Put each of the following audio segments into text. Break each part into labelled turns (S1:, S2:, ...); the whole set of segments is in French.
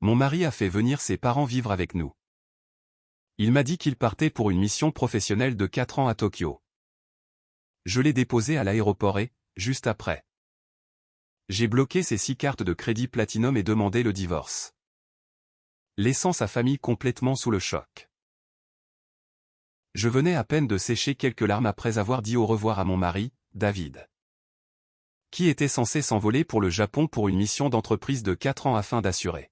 S1: Mon mari a fait venir ses parents vivre avec nous. Il m'a dit qu'il partait pour une mission professionnelle de 4 ans à Tokyo. Je l'ai déposé à l'aéroport et, juste après, j'ai bloqué ses 6 cartes de crédit Platinum et demandé le divorce, laissant sa famille complètement sous le choc. Je venais à peine de sécher quelques larmes après avoir dit au revoir à mon mari, David, qui était censé s'envoler pour le Japon pour une mission d'entreprise de 4 ans afin d'assurer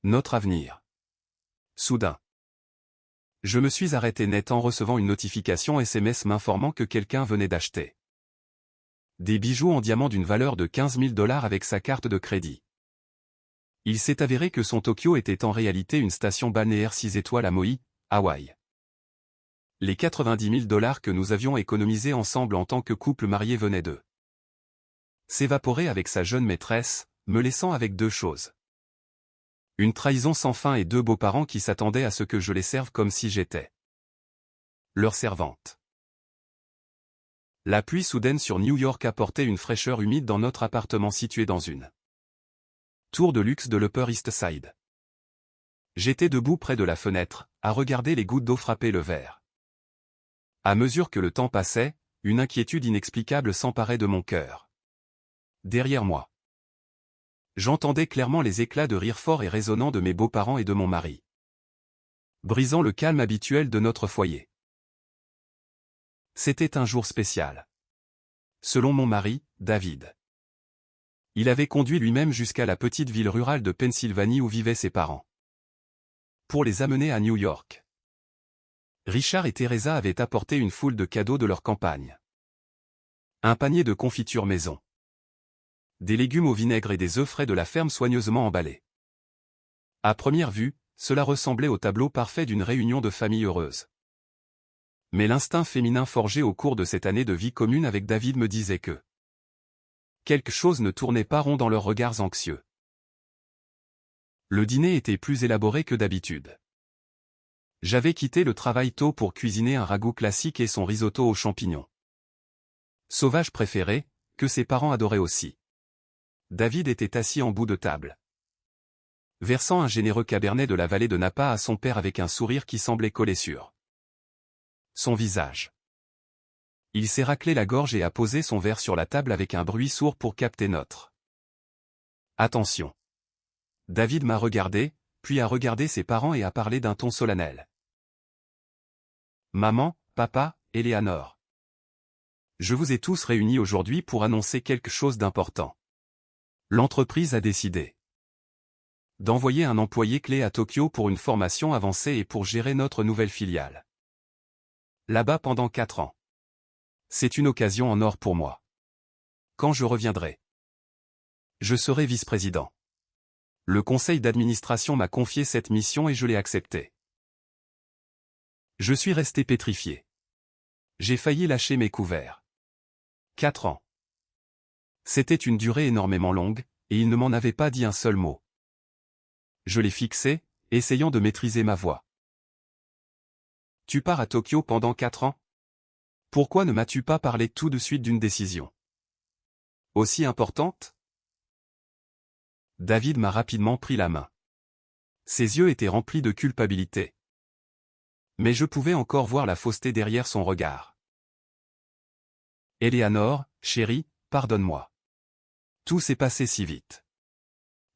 S1: notre avenir. Soudain, je me suis arrêté net en recevant une notification SMS m'informant que quelqu'un venait d'acheter des bijoux en diamant d'une valeur de 15 000 $ avec sa carte de crédit. Il s'est avéré que son Tokyo était en réalité une station balnéaire 6 étoiles à Maui, Hawaï. Les 90 000 $ que nous avions économisés ensemble en tant que couple marié venaient de s'évaporer avec sa jeune maîtresse, me laissant avec 2 choses. Une trahison sans fin et 2 beaux-parents qui s'attendaient à ce que je les serve comme si j'étais leur servante. La pluie soudaine sur New York apportait une fraîcheur humide dans notre appartement situé dans une tour de luxe de l'Upper East Side. J'étais debout près de la fenêtre, à regarder les gouttes d'eau frapper le verre. À mesure que le temps passait, une inquiétude inexplicable s'emparait de mon cœur. Derrière moi, j'entendais clairement les éclats de rire forts et résonnants de mes beaux-parents et de mon mari, brisant le calme habituel de notre foyer. C'était un jour spécial. Selon mon mari, David, il avait conduit lui-même jusqu'à la petite ville rurale de Pennsylvanie où vivaient ses parents, pour les amener à New York. Richard et Teresa avaient apporté une foule de cadeaux de leur campagne. Un panier de confiture maison, des légumes au vinaigre et des œufs frais de la ferme soigneusement emballés. À première vue, cela ressemblait au tableau parfait d'une réunion de famille heureuse. Mais l'instinct féminin forgé au cours de cette année de vie commune avec David me disait que quelque chose ne tournait pas rond dans leurs regards anxieux. Le dîner était plus élaboré que d'habitude. J'avais quitté le travail tôt pour cuisiner un ragoût classique et son risotto aux champignons sauvage préféré, que ses parents adoraient aussi. David était assis en bout de table, versant un généreux cabernet de la vallée de Napa à son père avec un sourire qui semblait coller sur son visage. Il s'est raclé la gorge et a posé son verre sur la table avec un bruit sourd pour capter notre attention. David m'a regardé, puis a regardé ses parents et a parlé d'un ton solennel. Maman, papa, Eleanor. Je vous ai tous réunis aujourd'hui pour annoncer quelque chose d'important. L'entreprise a décidé d'envoyer un employé clé à Tokyo pour une formation avancée et pour gérer notre nouvelle filiale là-bas pendant 4 ans. C'est une occasion en or pour moi. Quand je reviendrai, je serai vice-président. Le conseil d'administration m'a confié cette mission et je l'ai acceptée. Je suis resté pétrifié. J'ai failli lâcher mes couverts. 4 ans. C'était une durée énormément longue, et il ne m'en avait pas dit un seul mot. Je l'ai fixé, essayant de maîtriser ma voix. Tu pars à Tokyo pendant 4 ans? Pourquoi ne m'as-tu pas parlé tout de suite d'une décision aussi importante? David m'a rapidement pris la main. Ses yeux étaient remplis de culpabilité. Mais je pouvais encore voir la fausseté derrière son regard. Eleanor, chérie, pardonne-moi. Tout s'est passé si vite.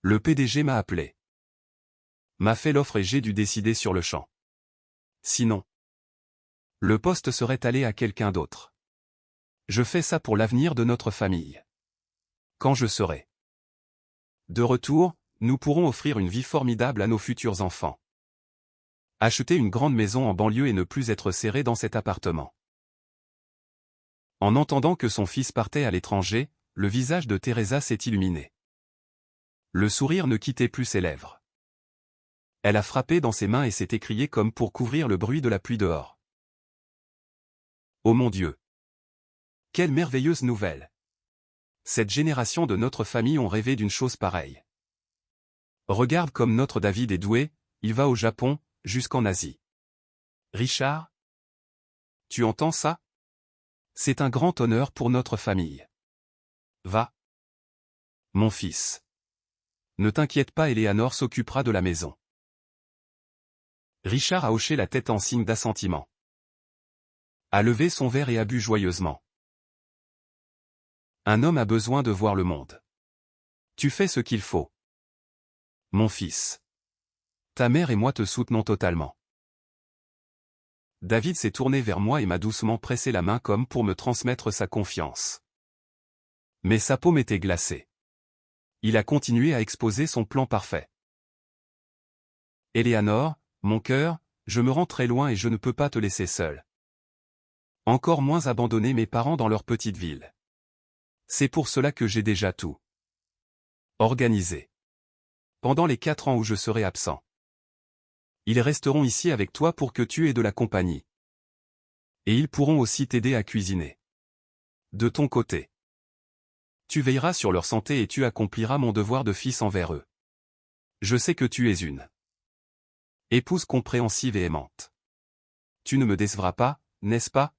S1: Le PDG m'a appelé, m'a fait l'offre et j'ai dû décider sur le champ. Sinon, le poste serait allé à quelqu'un d'autre. Je fais ça pour l'avenir de notre famille. Quand je serai de retour, nous pourrons offrir une vie formidable à nos futurs enfants. Acheter une grande maison en banlieue et ne plus être serré dans cet appartement. En entendant que son fils partait à l'étranger, le visage de Teresa s'est illuminé. Le sourire ne quittait plus ses lèvres. Elle a frappé dans ses mains et s'est écriée comme pour couvrir le bruit de la pluie dehors. Oh mon Dieu! Quelle merveilleuse nouvelle! Cette génération de notre famille ont rêvé d'une chose pareille. Regarde comme notre David est doué, il va au Japon, jusqu'en Asie. Richard? Tu entends ça? C'est un grand honneur pour notre famille. Va. Mon fils. Ne t'inquiète pas, Eleanor s'occupera de la maison. Richard a hoché la tête en signe d'assentiment. A levé son verre et a bu joyeusement. Un homme a besoin de voir le monde. Tu fais ce qu'il faut. Mon fils. Ta mère et moi te soutenons totalement. David s'est tourné vers moi et m'a doucement pressé la main comme pour me transmettre sa confiance. Mais sa paume était glacée. Il a continué à exposer son plan parfait. Eleanor, mon cœur, je me rends très loin et je ne peux pas te laisser seule. Encore moins abandonner mes parents dans leur petite ville. C'est pour cela que j'ai déjà tout organisé. Pendant les 4 ans où je serai absent. Ils resteront ici avec toi pour que tu aies de la compagnie. Et ils pourront aussi t'aider à cuisiner. De ton côté. Tu veilleras sur leur santé et tu accompliras mon devoir de fils envers eux. Je sais que tu es une épouse compréhensive et aimante. Tu ne me décevras pas, n'est-ce pas?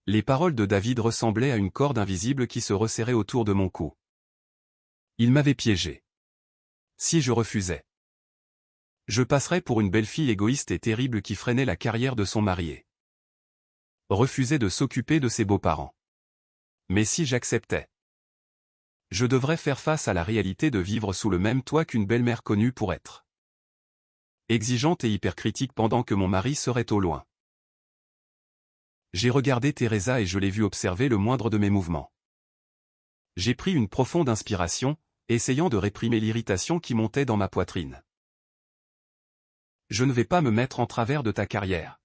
S1: Les paroles de David ressemblaient à une corde invisible qui se resserrait autour de mon cou. Il m'avait piégé. Si je refusais, je passerais pour une belle-fille égoïste et terrible qui freinait la carrière de son marié. Refusait de s'occuper de ses beaux-parents. Mais si j'acceptais, je devrais faire face à la réalité de vivre sous le même toit qu'une belle-mère connue pour être exigeante et hypercritique pendant que mon mari serait au loin. J'ai regardé Teresa et je l'ai vue observer le moindre de mes mouvements. J'ai pris une profonde inspiration, essayant de réprimer l'irritation qui montait dans ma poitrine. Je ne vais pas me mettre en travers de ta carrière.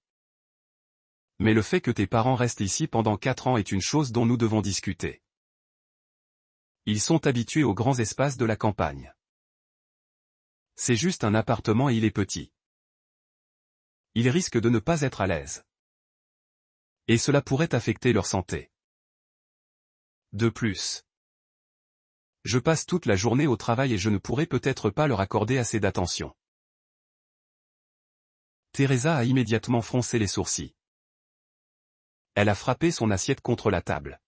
S1: Mais le fait que tes parents restent ici pendant 4 ans est une chose dont nous devons discuter. Ils sont habitués aux grands espaces de la campagne. C'est juste un appartement et il est petit. Ils risquent de ne pas être à l'aise. Et cela pourrait affecter leur santé. De plus, je passe toute la journée au travail et je ne pourrai peut-être pas leur accorder assez d'attention. Teresa a immédiatement froncé les sourcils. Elle a frappé son assiette contre la table.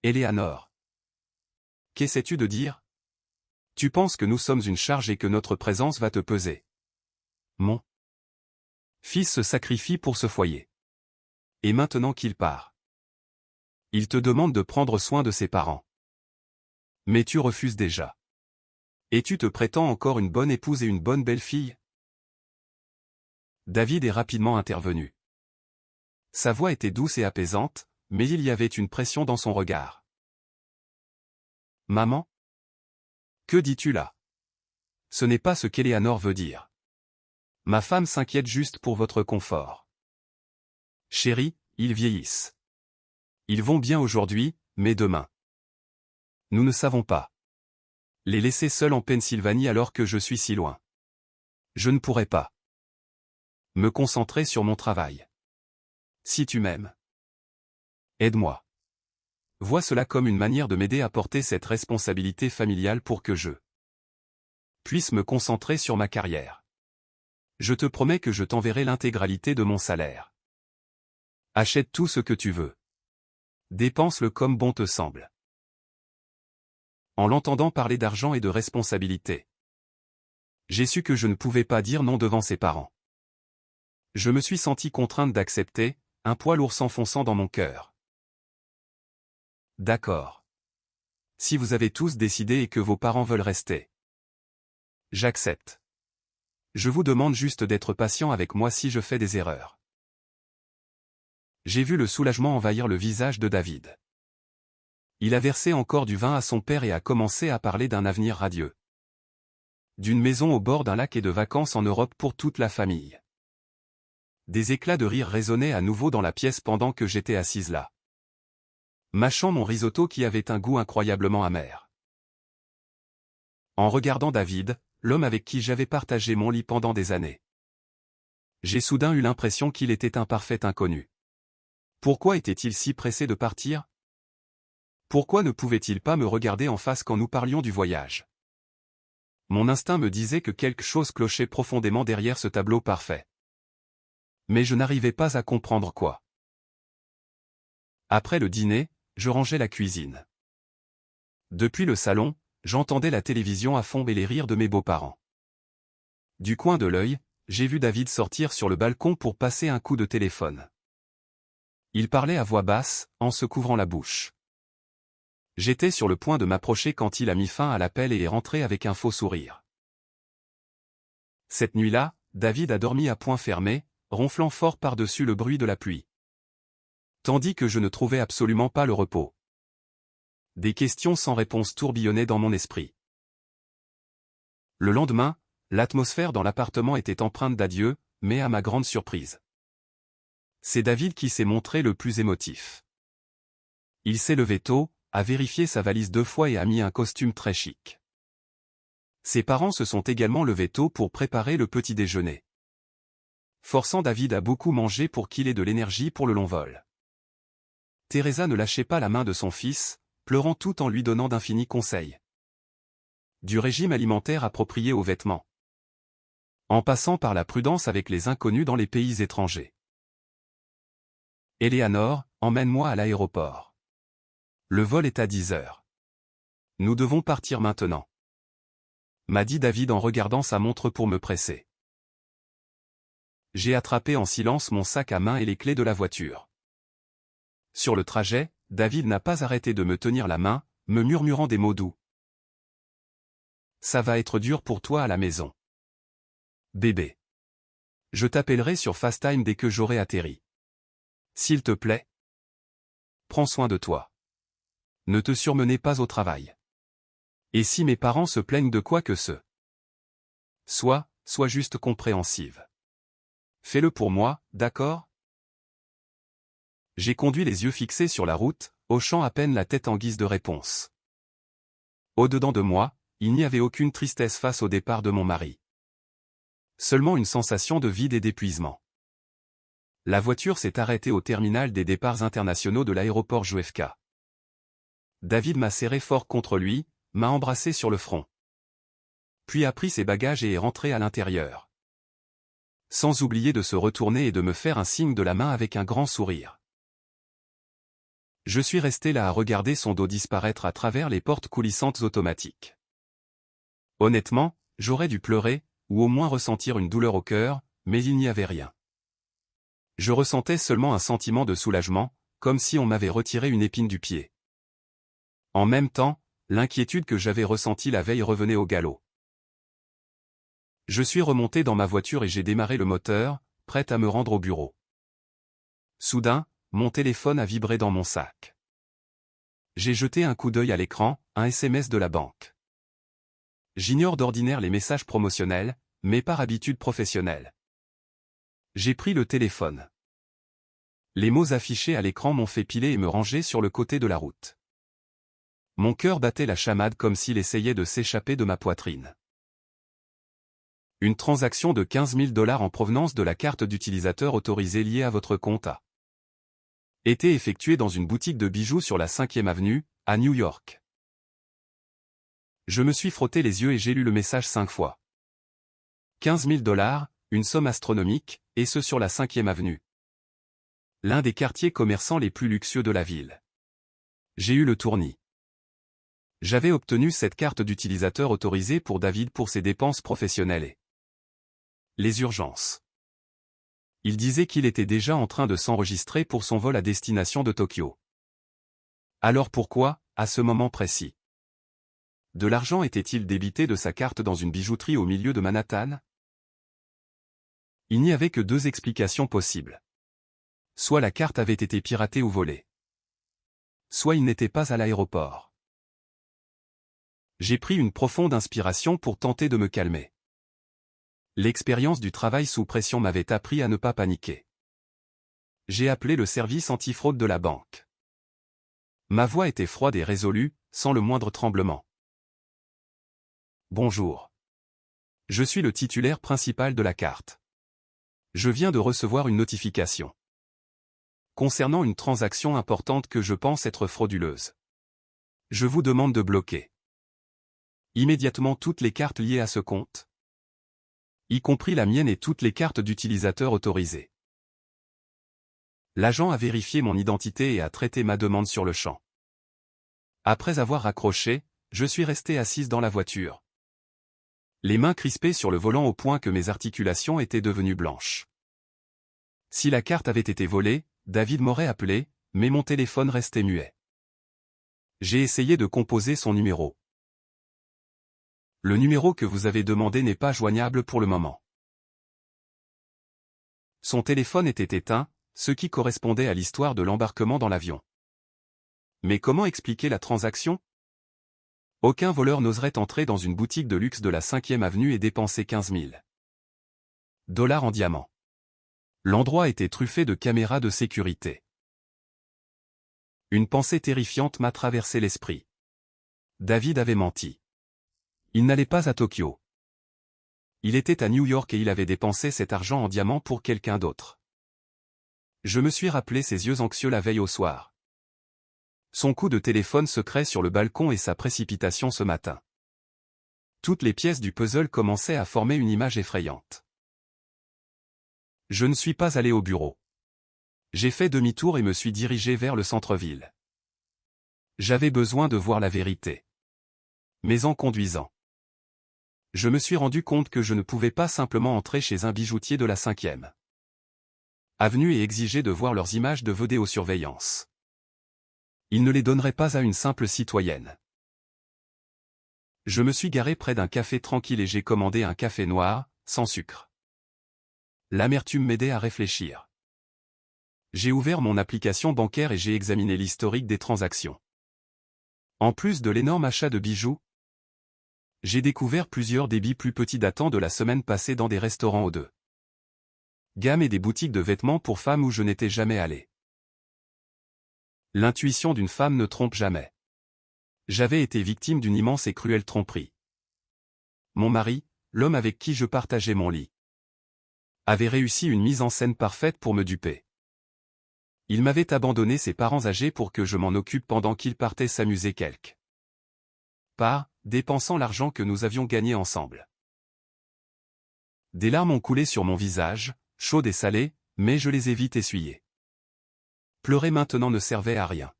S1: Eleanor. Qu'essaies-tu de dire? Tu penses que nous sommes une charge et que notre présence va te peser. Mon fils se sacrifie pour ce foyer. Et maintenant qu'il part, il te demande de prendre soin de ses parents. Mais tu refuses déjà. Et tu te prétends encore une bonne épouse et une bonne belle-fille? David est rapidement intervenu. Sa voix était douce et apaisante, mais il y avait une pression dans son regard. Maman? Que dis-tu là? Ce n'est pas ce qu'Eleanor veut dire. Ma femme s'inquiète juste pour votre confort. Chérie, ils vieillissent. Ils vont bien aujourd'hui, mais demain. Nous ne savons pas. Les laisser seuls en Pennsylvanie alors que je suis si loin. Je ne pourrais pas me concentrer sur mon travail. Si tu m'aimes, aide-moi. Vois cela comme une manière de m'aider à porter cette responsabilité familiale pour que je puisse me concentrer sur ma carrière. Je te promets que je t'enverrai l'intégralité de mon salaire. Achète tout ce que tu veux. Dépense-le comme bon te semble. En l'entendant parler d'argent et de responsabilité, j'ai su que je ne pouvais pas dire non devant ses parents. Je me suis senti contrainte d'accepter, un poids lourd s'enfonçant dans mon cœur. D'accord. Si vous avez tous décidé et que vos parents veulent rester, j'accepte. Je vous demande juste d'être patient avec moi si je fais des erreurs. J'ai vu le soulagement envahir le visage de David. Il a versé encore du vin à son père et a commencé à parler d'un avenir radieux. D'une maison au bord d'un lac et de vacances en Europe pour toute la famille. Des éclats de rire résonnaient à nouveau dans la pièce pendant que j'étais assise là, mâchant mon risotto qui avait un goût incroyablement amer. En regardant David, l'homme avec qui j'avais partagé mon lit pendant des années, j'ai soudain eu l'impression qu'il était un parfait inconnu. Pourquoi était-il si pressé de partir? Pourquoi ne pouvait-il pas me regarder en face quand nous parlions du voyage? Mon instinct me disait que quelque chose clochait profondément derrière ce tableau parfait. Mais je n'arrivais pas à comprendre quoi. Après le dîner, je rangeais la cuisine. Depuis le salon, j'entendais la télévision à fond et les rires de mes beaux-parents. Du coin de l'œil, j'ai vu David sortir sur le balcon pour passer un coup de téléphone. Il parlait à voix basse, en se couvrant la bouche. J'étais sur le point de m'approcher quand il a mis fin à l'appel et est rentré avec un faux sourire. Cette nuit-là, David a dormi à poing fermé, ronflant fort par-dessus le bruit de la pluie. Tandis que je ne trouvais absolument pas le repos. Des questions sans réponse tourbillonnaient dans mon esprit. Le lendemain, l'atmosphère dans l'appartement était empreinte d'adieu, mais à ma grande surprise. C'est David qui s'est montré le plus émotif. Il s'est levé tôt, a vérifié sa valise 2 fois et a mis un costume très chic. Ses parents se sont également levés tôt pour préparer le petit déjeuner. Forçant David à beaucoup manger pour qu'il ait de l'énergie pour le long vol. Teresa ne lâchait pas la main de son fils, pleurant tout en lui donnant d'infinis conseils. Du régime alimentaire approprié aux vêtements. En passant par la prudence avec les inconnus dans les pays étrangers. Eleanor, emmène-moi à l'aéroport. Le vol est à 10 heures. Nous devons partir maintenant. M'a dit David en regardant sa montre pour me presser. J'ai attrapé en silence mon sac à main et les clés de la voiture. Sur le trajet, David n'a pas arrêté de me tenir la main, me murmurant des mots doux. Ça va être dur pour toi à la maison. Bébé. Je t'appellerai sur FaceTime dès que j'aurai atterri. S'il te plaît. Prends soin de toi. Ne te surmenez pas au travail. Et si mes parents se plaignent de quoi que ce soit, sois juste compréhensive. Fais-le pour moi, d'accord? J'ai conduit les yeux fixés sur la route, hochant à peine la tête en guise de réponse. Au-dedans de moi, il n'y avait aucune tristesse face au départ de mon mari. Seulement une sensation de vide et d'épuisement. La voiture s'est arrêtée au terminal des départs internationaux de l'aéroport JFK. David m'a serré fort contre lui, m'a embrassé sur le front. Puis a pris ses bagages et est rentré à l'intérieur. Sans oublier de se retourner et de me faire un signe de la main avec un grand sourire. Je suis resté là à regarder son dos disparaître à travers les portes coulissantes automatiques. Honnêtement, j'aurais dû pleurer, ou au moins ressentir une douleur au cœur, mais il n'y avait rien. Je ressentais seulement un sentiment de soulagement, comme si on m'avait retiré une épine du pied. En même temps, l'inquiétude que j'avais ressentie la veille revenait au galop. Je suis remonté dans ma voiture et j'ai démarré le moteur, prêt à me rendre au bureau. Soudain, mon téléphone a vibré dans mon sac. J'ai jeté un coup d'œil à l'écran, un SMS de la banque. J'ignore d'ordinaire les messages promotionnels, mais par habitude professionnelle. J'ai pris le téléphone. Les mots affichés à l'écran m'ont fait piler et me ranger sur le côté de la route. Mon cœur battait la chamade comme s'il essayait de s'échapper de ma poitrine. Une transaction de 15 000 $ en provenance de la carte d'utilisateur autorisée liée à votre compte a été effectuée dans une boutique de bijoux sur la 5e avenue, à New York. Je me suis frotté les yeux et j'ai lu le message 5 fois. 15 000 $, une somme astronomique, et ce sur la 5e avenue. L'un des quartiers commerçants les plus luxueux de la ville. J'ai eu le tournis. J'avais obtenu cette carte d'utilisateur autorisée pour David pour ses dépenses professionnelles et les urgences. Il disait qu'il était déjà en train de s'enregistrer pour son vol à destination de Tokyo. Alors pourquoi, à ce moment précis? De l'argent était-il débité de sa carte dans une bijouterie au milieu de Manhattan? Il n'y avait que 2 explications possibles. Soit la carte avait été piratée ou volée. Soit il n'était pas à l'aéroport. J'ai pris une profonde inspiration pour tenter de me calmer. L'expérience du travail sous pression m'avait appris à ne pas paniquer. J'ai appelé le service antifraude de la banque. Ma voix était froide et résolue, sans le moindre tremblement. Bonjour. Je suis le titulaire principal de la carte. Je viens de recevoir une notification concernant une transaction importante que je pense être frauduleuse. Je vous demande de bloquer immédiatement toutes les cartes liées à ce compte, y compris la mienne et toutes les cartes d'utilisateurs autorisées. L'agent a vérifié mon identité et a traité ma demande sur le champ. Après avoir raccroché, je suis resté assise dans la voiture. Les mains crispées sur le volant au point que mes articulations étaient devenues blanches. Si la carte avait été volée, David m'aurait appelé, mais mon téléphone restait muet. J'ai essayé de composer son numéro. Le numéro que vous avez demandé n'est pas joignable pour le moment. Son téléphone était éteint, ce qui correspondait à l'histoire de l'embarquement dans l'avion. Mais comment expliquer la transaction? Aucun voleur n'oserait entrer dans une boutique de luxe de la 5e avenue et dépenser 15 000 $ en diamants. L'endroit était truffé de caméras de sécurité. Une pensée terrifiante m'a traversé l'esprit. David avait menti. Il n'allait pas à Tokyo. Il était à New York et il avait dépensé cet argent en diamants pour quelqu'un d'autre. Je me suis rappelé ses yeux anxieux la veille au soir. Son coup de téléphone secret sur le balcon et sa précipitation ce matin. Toutes les pièces du puzzle commençaient à former une image effrayante. Je ne suis pas allé au bureau. J'ai fait demi-tour et me suis dirigé vers le centre-ville. J'avais besoin de voir la vérité. Mais en conduisant, je me suis rendu compte que je ne pouvais pas simplement entrer chez un bijoutier de la 5e avenue et exiger de voir leurs images de vidéosurveillance. Ils ne les donneraient pas à une simple citoyenne. Je me suis garé près d'un café tranquille et j'ai commandé un café noir, sans sucre. L'amertume m'aidait à réfléchir. J'ai ouvert mon application bancaire et j'ai examiné l'historique des transactions. En plus de l'énorme achat de bijoux, j'ai découvert plusieurs débits plus petits datant de la semaine passée dans des restaurants haut de gamme et des boutiques de vêtements pour femmes où je n'étais jamais allé. L'intuition d'une femme ne trompe jamais. J'avais été victime d'une immense et cruelle tromperie. Mon mari, l'homme avec qui je partageais mon lit, avait réussi une mise en scène parfaite pour me duper. Il m'avait abandonné ses parents âgés pour que je m'en occupe pendant qu'il partait s'amuser quelque part, dépensant l'argent que nous avions gagné ensemble. Des larmes ont coulé sur mon visage, chaudes et salées, mais je les ai vite essuyées. Pleurer maintenant ne servait à rien.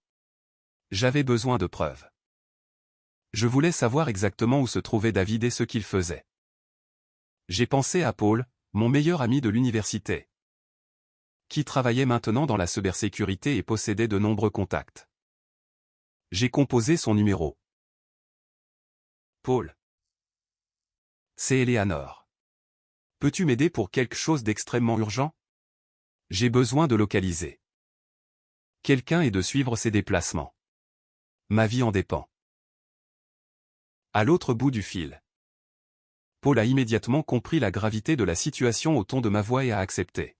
S1: J'avais besoin de preuves. Je voulais savoir exactement où se trouvait David et ce qu'il faisait. J'ai pensé à Paul, mon meilleur ami de l'université, qui travaillait maintenant dans la cybersécurité et possédait de nombreux contacts. J'ai composé son numéro. Paul. C'est Eleanor. Peux-tu m'aider pour quelque chose d'extrêmement urgent? J'ai besoin de localiser quelqu'un et de suivre ses déplacements. Ma vie en dépend. À l'autre bout du fil. Paul a immédiatement compris la gravité de la situation au ton de ma voix et a accepté.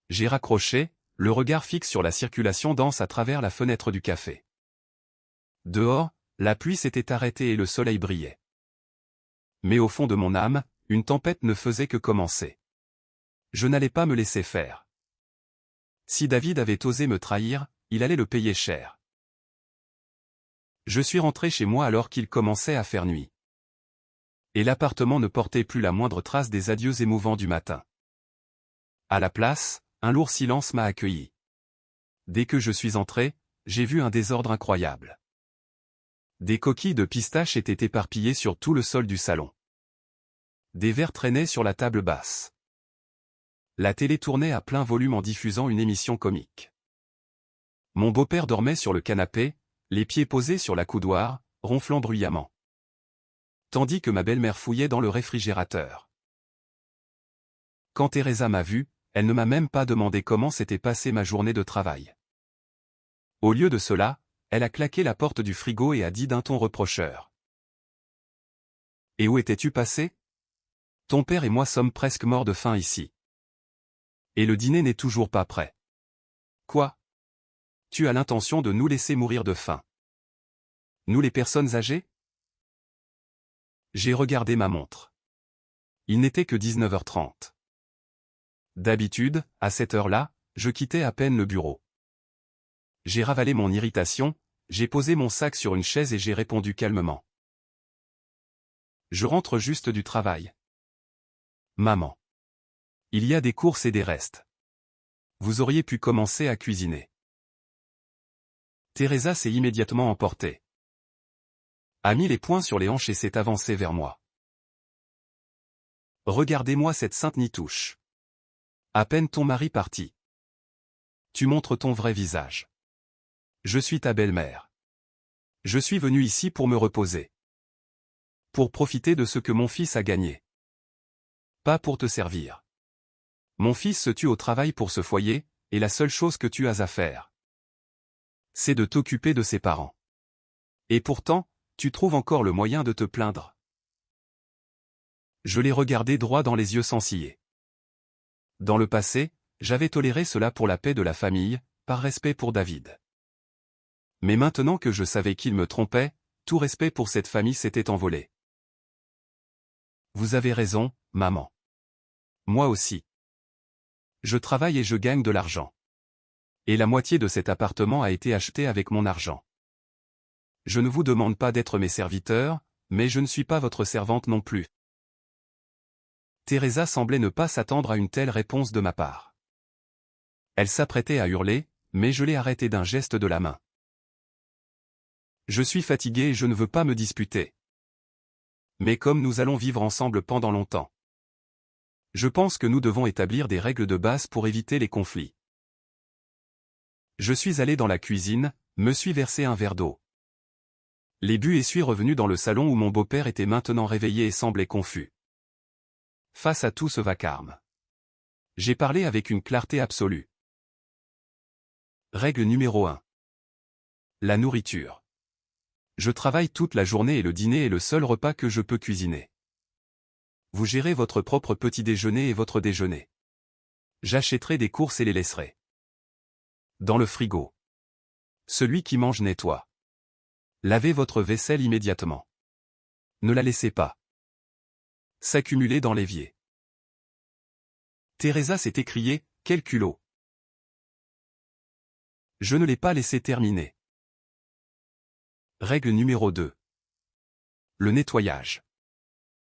S1: J'ai raccroché, le regard fixe sur la circulation dense à travers la fenêtre du café. Dehors, la pluie s'était arrêtée et le soleil brillait. Mais au fond de mon âme, une tempête ne faisait que commencer. Je n'allais pas me laisser faire. Si David avait osé me trahir, il allait le payer cher. Je suis rentré chez moi alors qu'il commençait à faire nuit. Et l'appartement ne portait plus la moindre trace des adieux émouvants du matin. À la place, un lourd silence m'a accueilli. Dès que je suis entré, j'ai vu un désordre incroyable. Des coquilles de pistache étaient éparpillées sur tout le sol du salon. Des verres traînaient sur la table basse. La télé tournait à plein volume en diffusant une émission comique. Mon beau-père dormait sur le canapé, les pieds posés sur la coudoir, ronflant bruyamment. Tandis que ma belle-mère fouillait dans le réfrigérateur. Quand Teresa m'a vu, elle ne m'a même pas demandé comment s'était passée ma journée de travail. Au lieu de cela, elle a claqué la porte du frigo et a dit d'un ton reprocheur. « Et où étais-tu passé? Ton père et moi sommes presque morts de faim ici. Et le dîner n'est toujours pas prêt. Quoi? Tu as l'intention de nous laisser mourir de faim? Nous les personnes âgées? » J'ai regardé ma montre. Il n'était que 19h30. D'habitude, à cette heure-là, je quittais à peine le bureau. J'ai ravalé mon irritation, j'ai posé mon sac sur une chaise et j'ai répondu calmement. Je rentre juste du travail. Maman. Il y a des courses et des restes. Vous auriez pu commencer à cuisiner. Teresa s'est immédiatement emportée. A mis les poings sur les hanches et s'est avancée vers moi. Regardez-moi cette sainte nitouche. À peine ton mari parti. Tu montres ton vrai visage. Je suis ta belle-mère. Je suis venu ici pour me reposer. Pour profiter de ce que mon fils a gagné. Pas pour te servir. Mon fils se tue au travail pour ce foyer, et la seule chose que tu as à faire, c'est de t'occuper de ses parents. Et pourtant, tu trouves encore le moyen de te plaindre. Je l'ai regardé droit dans les yeux sans ciller. Dans le passé, j'avais toléré cela pour la paix de la famille, par respect pour David. Mais maintenant que je savais qu'il me trompait, tout respect pour cette famille s'était envolé. Vous avez raison, maman. Moi aussi. Je travaille et je gagne de l'argent. Et la moitié de cet appartement a été acheté avec mon argent. Je ne vous demande pas d'être mes serviteurs, mais je ne suis pas votre servante non plus. Teresa semblait ne pas s'attendre à une telle réponse de ma part. Elle s'apprêtait à hurler, mais je l'ai arrêtée d'un geste de la main. Je suis fatigué et je ne veux pas me disputer. Mais comme nous allons vivre ensemble pendant longtemps, je pense que nous devons établir des règles de base pour éviter les conflits. Je suis allé dans la cuisine, me suis versé un verre d'eau. Les bu et suis revenu dans le salon où mon beau-père était maintenant réveillé et semblait confus. Face à tout ce vacarme, j'ai parlé avec une clarté absolue. Règle numéro 1. La nourriture. Je travaille toute la journée et le dîner est le seul repas que je peux cuisiner. Vous gérez votre propre petit déjeuner et votre déjeuner. J'achèterai des courses et les laisserai dans le frigo. Celui qui mange nettoie. Lavez votre vaisselle immédiatement. Ne la laissez pas s'accumuler dans l'évier. Teresa s'est écriée, quel culot! Je ne l'ai pas laissé terminer. Règle numéro 2. Le nettoyage.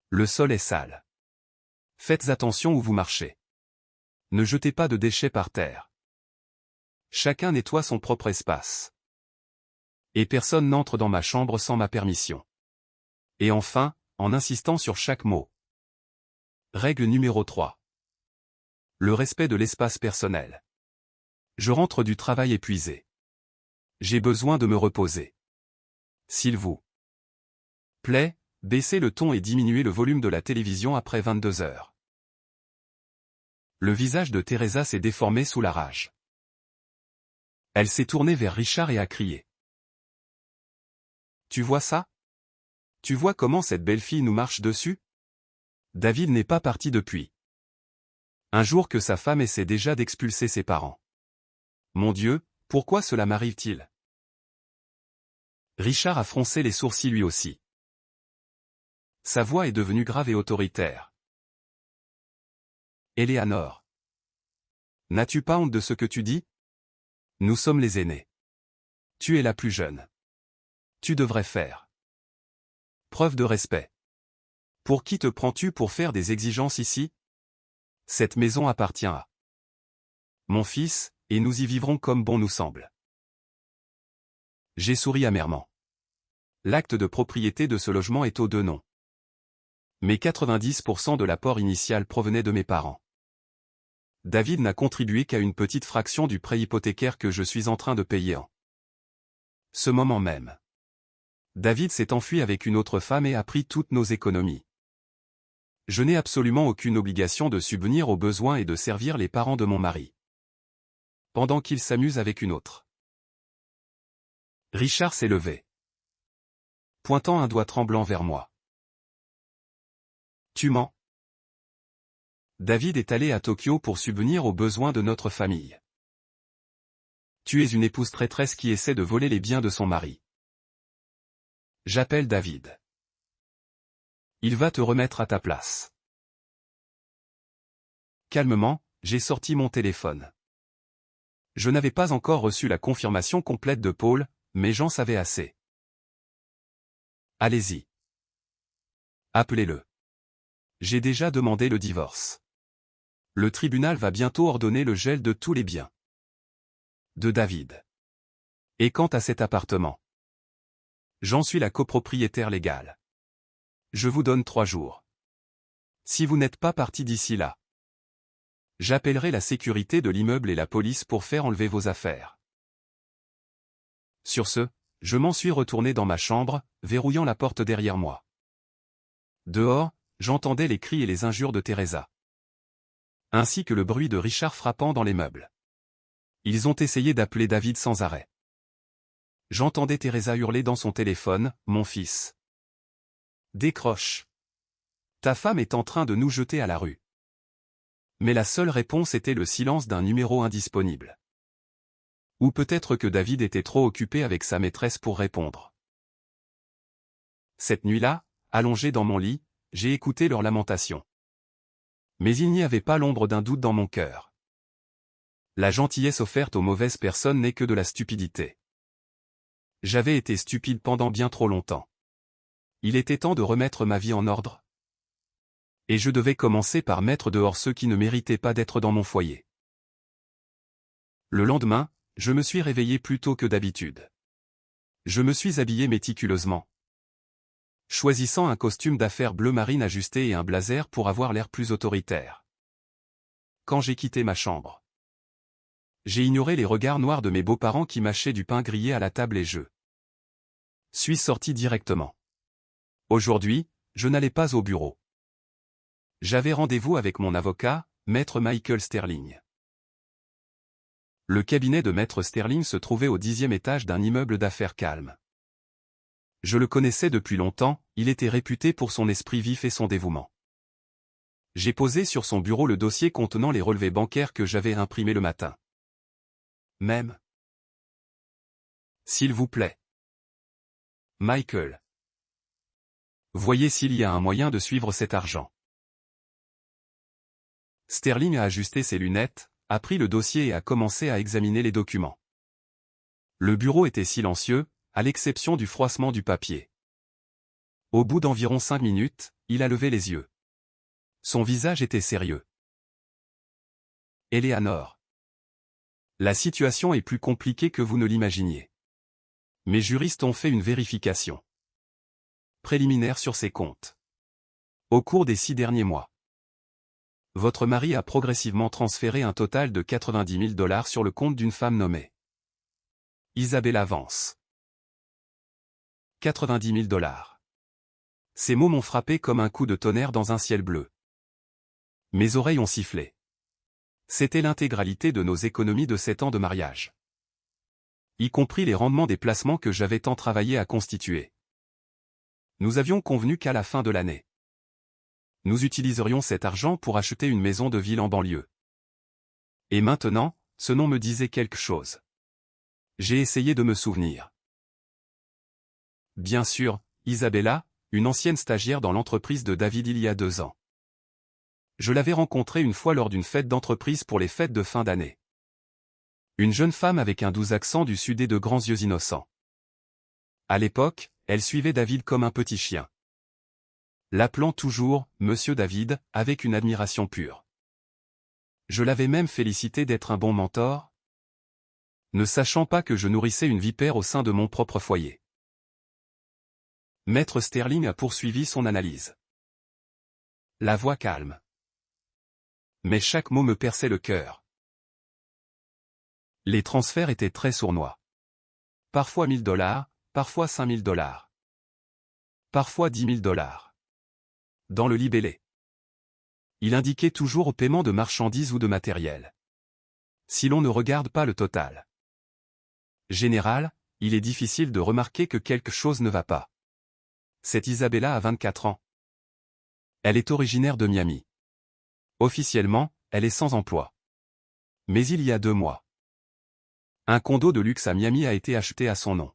S1: Le sol est sale. Faites attention où vous marchez. Ne jetez pas de déchets par terre. Chacun nettoie son propre espace. Et personne n'entre dans ma chambre sans ma permission. Et enfin, en insistant sur chaque mot. Règle numéro 3. Le respect de l'espace personnel. Je rentre du travail épuisé. J'ai besoin de me reposer. S'il vous plaît, baissez le ton et diminuez le volume de la télévision après 22 heures. Le visage de Teresa s'est déformé sous la rage. Elle s'est tournée vers Richard et a crié. Tu vois ça? Tu vois comment cette belle fille nous marche dessus? David n'est pas parti depuis un jour que sa femme essaie déjà d'expulser ses parents. Mon Dieu, pourquoi cela m'arrive-t-il? Richard a froncé les sourcils lui aussi. Sa voix est devenue grave et autoritaire. Éléanore. N'as-tu pas honte de ce que tu dis? Nous sommes les aînés. Tu es la plus jeune. Tu devrais faire preuve de respect. Pour qui te prends-tu pour faire des exigences ici? Cette maison appartient à mon fils, et nous y vivrons comme bon nous semble. J'ai souri amèrement. L'acte de propriété de ce logement est aux deux noms. Mais 90% de l'apport initial provenait de mes parents. David n'a contribué qu'à une petite fraction du prêt hypothécaire que je suis en train de payer en ce moment même. David s'est enfui avec une autre femme et a pris toutes nos économies. Je n'ai absolument aucune obligation de subvenir aux besoins et de servir les parents de mon mari, pendant qu'il s'amuse avec une autre. Richard s'est levé, pointant un doigt tremblant vers moi. Tu mens. David est allé à Tokyo pour subvenir aux besoins de notre famille. Tu es une épouse traîtresse qui essaie de voler les biens de son mari. J'appelle David. Il va te remettre à ta place. Calmement, j'ai sorti mon téléphone. Je n'avais pas encore reçu la confirmation complète de Paul, mais j'en savais assez. Allez-y. Appelez-le. J'ai déjà demandé le divorce. Le tribunal va bientôt ordonner le gel de tous les biens de David. Et quant à cet appartement, j'en suis la copropriétaire légale. Je vous donne 3 jours. Si vous n'êtes pas parti d'ici là, j'appellerai la sécurité de l'immeuble et la police pour faire enlever vos affaires. Sur ce, je m'en suis retourné dans ma chambre, verrouillant la porte derrière moi. Dehors, j'entendais les cris et les injures de Teresa, ainsi que le bruit de Richard frappant dans les meubles. Ils ont essayé d'appeler David sans arrêt. J'entendais Teresa hurler dans son téléphone, « Mon fils. Décroche. Ta femme est en train de nous jeter à la rue. » Mais la seule réponse était le silence d'un numéro indisponible. Ou peut-être que David était trop occupé avec sa maîtresse pour répondre. Cette nuit-là, allongé dans mon lit, j'ai écouté leurs lamentations. Mais il n'y avait pas l'ombre d'un doute dans mon cœur. La gentillesse offerte aux mauvaises personnes n'est que de la stupidité. J'avais été stupide pendant bien trop longtemps. Il était temps de remettre ma vie en ordre. Et je devais commencer par mettre dehors ceux qui ne méritaient pas d'être dans mon foyer. Le lendemain, je me suis réveillé plus tôt que d'habitude. Je me suis habillé méticuleusement, choisissant un costume d'affaires bleu marine ajusté et un blazer pour avoir l'air plus autoritaire. Quand j'ai quitté ma chambre, j'ai ignoré les regards noirs de mes beaux-parents qui mâchaient du pain grillé à la table et je suis sorti directement. Aujourd'hui, je n'allais pas au bureau. J'avais rendez-vous avec mon avocat, Maître Michael Sterling. Le cabinet de Maître Sterling se trouvait au 10e étage d'un immeuble d'affaires calme. Je le connaissais depuis longtemps, il était réputé pour son esprit vif et son dévouement. J'ai posé sur son bureau le dossier contenant les relevés bancaires que j'avais imprimés le matin. Même. S'il vous plaît. Michael. Voyez s'il y a un moyen de suivre cet argent. Sterling a ajusté ses lunettes, a pris le dossier et a commencé à examiner les documents. Le bureau était silencieux, à l'exception du froissement du papier. Au bout d'environ 5 minutes, il a levé les yeux. Son visage était sérieux. Eleanor. La situation est plus compliquée que vous ne l'imaginiez. Mes juristes ont fait une vérification préliminaire sur ses comptes. Au cours des 6 derniers mois, votre mari a progressivement transféré un total de $90 000 sur le compte d'une femme nommée Isabella Vance. $90 000. Ces mots m'ont frappé comme un coup de tonnerre dans un ciel bleu. Mes oreilles ont sifflé. C'était l'intégralité de nos économies de 7 ans de mariage, y compris les rendements des placements que j'avais tant travaillé à constituer. Nous avions convenu qu'à la fin de l'année, nous utiliserions cet argent pour acheter une maison de ville en banlieue. Et maintenant, ce nom me disait quelque chose. J'ai essayé de me souvenir. Bien sûr, Isabella, une ancienne stagiaire dans l'entreprise de David il y a 2 ans. Je l'avais rencontrée une fois lors d'une fête d'entreprise pour les fêtes de fin d'année. Une jeune femme avec un doux accent du sud et de grands yeux innocents. À l'époque, elle suivait David comme un petit chien, l'appelant toujours « Monsieur David » avec une admiration pure. Je l'avais même félicité d'être un bon mentor, ne sachant pas que je nourrissais une vipère au sein de mon propre foyer. Maître Sterling a poursuivi son analyse. La voix calme. Mais chaque mot me perçait le cœur. Les transferts étaient très sournois. Parfois $1000, parfois $5000. Parfois $10 000. Dans le libellé, il indiquait toujours au paiement de marchandises ou de matériel. Si l'on ne regarde pas le total général, il est difficile de remarquer que quelque chose ne va pas. Cette Isabella a 24 ans. Elle est originaire de Miami. Officiellement, elle est sans emploi. Mais il y a 2 mois, un condo de luxe à Miami a été acheté à son nom.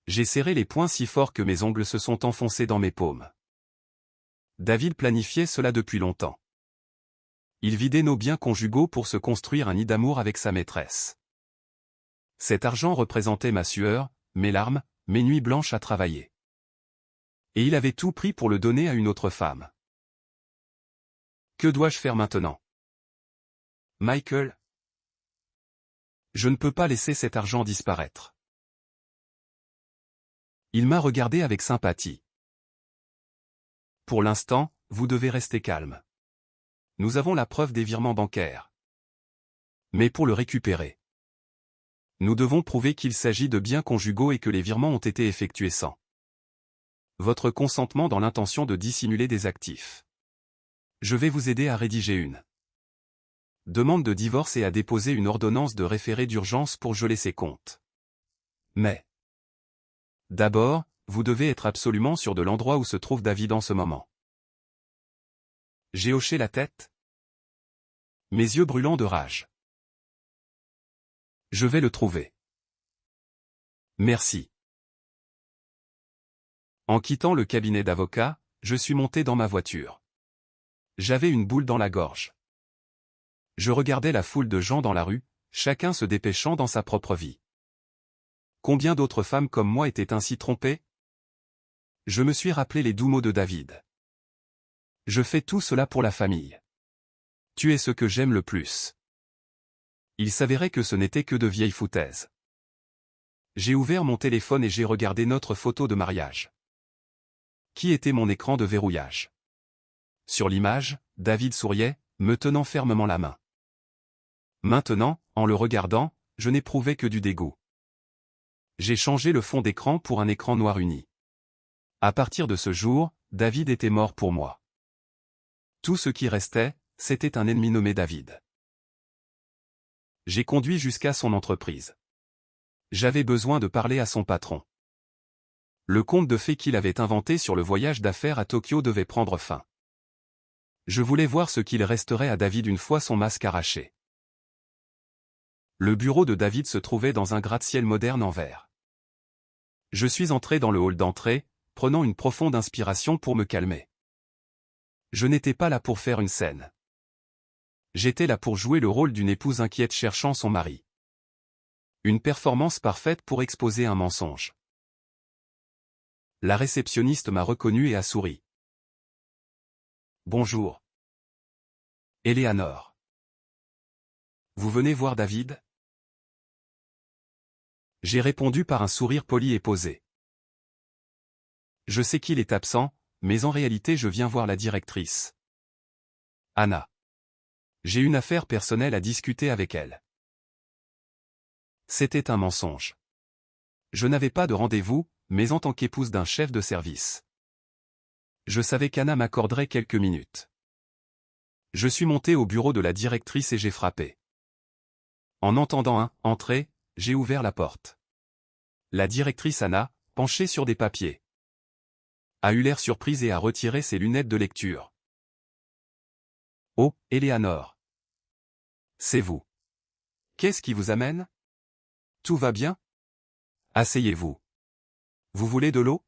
S1: J'ai serré les poings si fort que mes ongles se sont enfoncés dans mes paumes. David planifiait cela depuis longtemps. Il vidait nos biens conjugaux pour se construire un nid d'amour avec sa maîtresse. Cet argent représentait ma sueur, mes larmes, mes nuits blanches à travailler. Et il avait tout pris pour le donner à une autre femme. Que dois-je faire maintenant? Michael? Je ne peux pas laisser cet argent disparaître. Il m'a regardé avec sympathie. Pour l'instant, vous devez rester calme. Nous avons la preuve des virements bancaires. Mais pour le récupérer, nous devons prouver qu'il s'agit de biens conjugaux et que les virements ont été effectués sans votre consentement dans l'intention de dissimuler des actifs. Je vais vous aider à rédiger une demande de divorce et à déposer une ordonnance de référé d'urgence pour geler ses comptes. Mais d'abord, vous devez être absolument sûr de l'endroit où se trouve David en ce moment. J'ai hoché la tête, mes yeux brûlants de rage. Je vais le trouver. Merci. En quittant le cabinet d'avocat, je suis monté dans ma voiture. J'avais une boule dans la gorge. Je regardais la foule de gens dans la rue, chacun se dépêchant dans sa propre vie. Combien d'autres femmes comme moi étaient ainsi trompées? Je me suis rappelé les doux mots de David. Je fais tout cela pour la famille. Tu es ce que j'aime le plus. Il s'avérait que ce n'était que de vieilles foutaises. J'ai ouvert mon téléphone et j'ai regardé notre photo de mariage. Qui était mon écran de verrouillage? Sur l'image, David souriait, me tenant fermement la main. Maintenant, en le regardant, je n'éprouvais que du dégoût. J'ai changé le fond d'écran pour un écran noir uni. À partir de ce jour, David était mort pour moi. Tout ce qui restait, c'était un ennemi nommé David. J'ai conduit jusqu'à son entreprise. J'avais besoin de parler à son patron. Le conte de fées qu'il avait inventé sur le voyage d'affaires à Tokyo devait prendre fin. Je voulais voir ce qu'il resterait à David une fois son masque arraché. Le bureau de David se trouvait dans un gratte-ciel moderne en verre. Je suis entré dans le hall d'entrée, prenant une profonde inspiration pour me calmer. Je n'étais pas là pour faire une scène. J'étais là pour jouer le rôle d'une épouse inquiète cherchant son mari. Une performance parfaite pour exposer un mensonge. La réceptionniste m'a reconnu et a souri. Bonjour. Eleanor. Vous venez voir David? J'ai répondu par un sourire poli et posé. Je sais qu'il est absent, mais en réalité je viens voir la directrice. Anna. J'ai une affaire personnelle à discuter avec elle. C'était un mensonge. Je n'avais pas de rendez-vous, mais en tant qu'épouse d'un chef de service. Je savais qu'Anna m'accorderait quelques minutes. Je suis monté au bureau de la directrice et j'ai frappé. En entendant un « Entrez », j'ai ouvert la porte. La directrice Anna, penchée sur des papiers, a eu l'air surprise et a retiré ses lunettes de lecture. « Oh, Eleanor. C'est vous. Qu'est-ce qui vous amène? Tout va bien? Asseyez-vous. Vous voulez de l'eau? »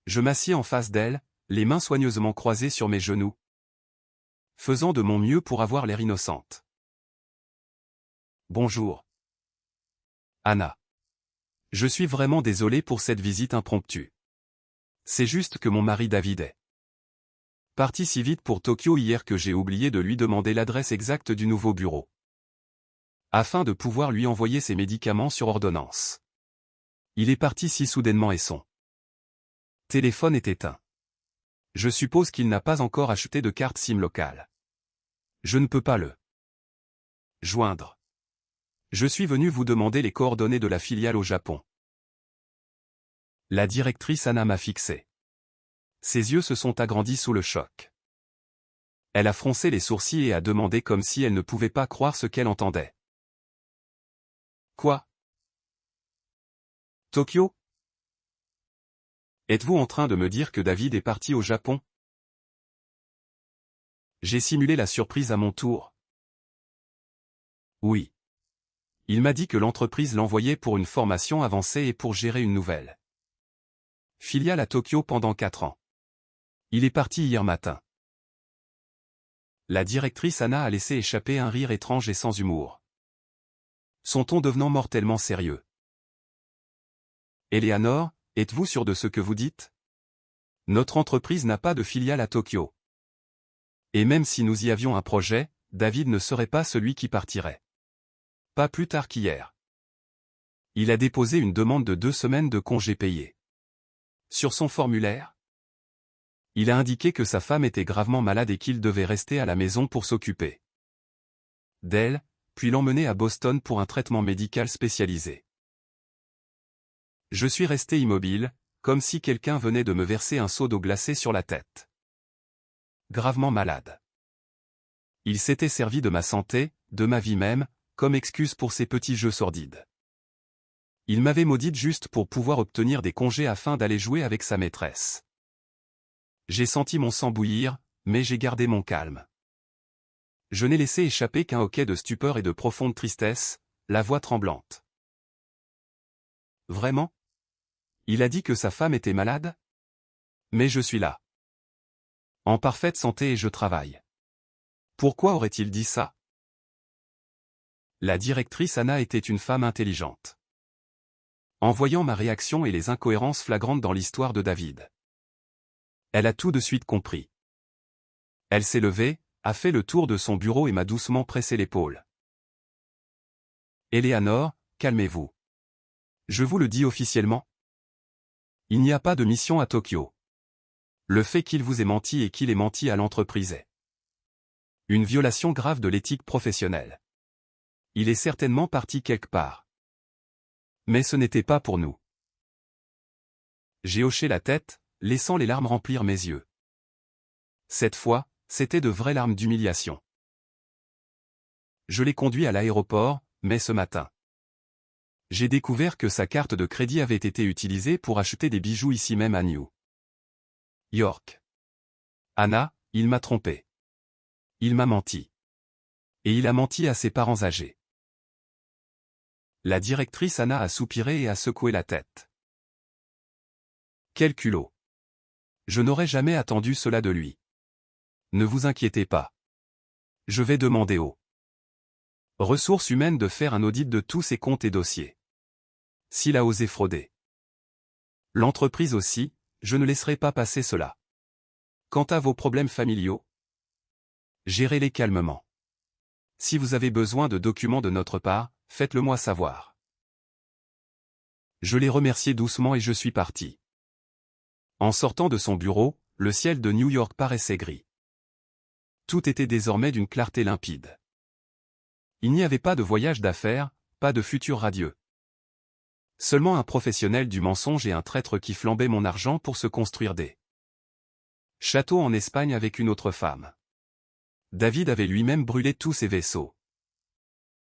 S1: Je m'assis en face d'elle, les mains soigneusement croisées sur mes genoux, faisant de mon mieux pour avoir l'air innocente. Bonjour. Anna. Je suis vraiment désolé pour cette visite impromptue. C'est juste que mon mari David est parti si vite pour Tokyo hier que j'ai oublié de lui demander l'adresse exacte du nouveau bureau, afin de pouvoir lui envoyer ses médicaments sur ordonnance. Il est parti si soudainement et son téléphone est éteint. Je suppose qu'il n'a pas encore acheté de carte SIM locale. Je ne peux pas le joindre. Je suis venu vous demander les coordonnées de la filiale au Japon. La directrice Anna m'a fixé. Ses yeux se sont agrandis sous le choc. Elle a froncé les sourcils et a demandé comme si elle ne pouvait pas croire ce qu'elle entendait. Quoi? Tokyo? Êtes-vous en train de me dire que David est parti au Japon? J'ai simulé la surprise à mon tour. Oui. Il m'a dit que l'entreprise l'envoyait pour une formation avancée et pour gérer une nouvelle filiale à Tokyo pendant 4 ans. Il est parti hier matin. La directrice Anna a laissé échapper un rire étrange et sans humour, son ton devenant mortellement sérieux. Eleanor, êtes-vous sûre de ce que vous dites? Notre entreprise n'a pas de filiale à Tokyo. Et même si nous y avions un projet, David ne serait pas celui qui partirait. pas plus tard qu'hier. Il a déposé une demande de 2 semaines de congés payés. Sur son formulaire, il a indiqué que sa femme était gravement malade et qu'il devait rester à la maison pour s'occuper d'elle, puis l'emmener à Boston pour un traitement médical spécialisé. Je suis resté immobile, comme si quelqu'un venait de me verser un seau d'eau glacée sur la tête. Gravement malade. Il s'était servi de ma santé, de ma vie même, comme excuse pour ses petits jeux sordides. Il m'avait maudite juste pour pouvoir obtenir des congés afin d'aller jouer avec sa maîtresse. J'ai senti mon sang bouillir, mais j'ai gardé mon calme. Je n'ai laissé échapper qu'un hoquet de stupeur et de profonde tristesse, la voix tremblante. Vraiment? Il a dit que sa femme était malade? Mais je suis là. En parfaite santé et je travaille. Pourquoi aurait-il dit ça? La directrice Anna était une femme intelligente. En voyant ma réaction et les incohérences flagrantes dans l'histoire de David, elle a tout de suite compris. Elle s'est levée, a fait le tour de son bureau et m'a doucement pressé l'épaule. Eleanor, calmez-vous. Je vous le dis officiellement. Il n'y a pas de mission à Tokyo. Le fait qu'il vous ait menti et qu'il ait menti à l'entreprise est une violation grave de l'éthique professionnelle. Il est certainement parti quelque part. Mais ce n'était pas pour nous. J'ai hoché la tête, laissant les larmes remplir mes yeux. Cette fois, c'était de vraies larmes d'humiliation. Je l'ai conduit à l'aéroport, mais ce matin, j'ai découvert que sa carte de crédit avait été utilisée pour acheter des bijoux ici même à New York. Anna, il m'a trompé. Il m'a menti. Et il a menti à ses parents âgés. La directrice Anna a soupiré et a secoué la tête. Quel culot. Je n'aurais jamais attendu cela de lui. Ne vous inquiétez pas. Je vais demander aux ressources humaines de faire un audit de tous ses comptes et dossiers. S'il a osé frauder l'entreprise aussi, je ne laisserai pas passer cela. Quant à vos problèmes familiaux, gérez-les calmement. Si vous avez besoin de documents de notre part, faites-le moi savoir. Je l'ai remercié doucement et je suis parti. En sortant de son bureau, le ciel de New York paraissait gris. Tout était désormais d'une clarté limpide. Il n'y avait pas de voyage d'affaires, pas de futur radieux. Seulement un professionnel du mensonge et un traître qui flambait mon argent pour se construire des châteaux en Espagne avec une autre femme. David avait lui-même brûlé tous ses vaisseaux.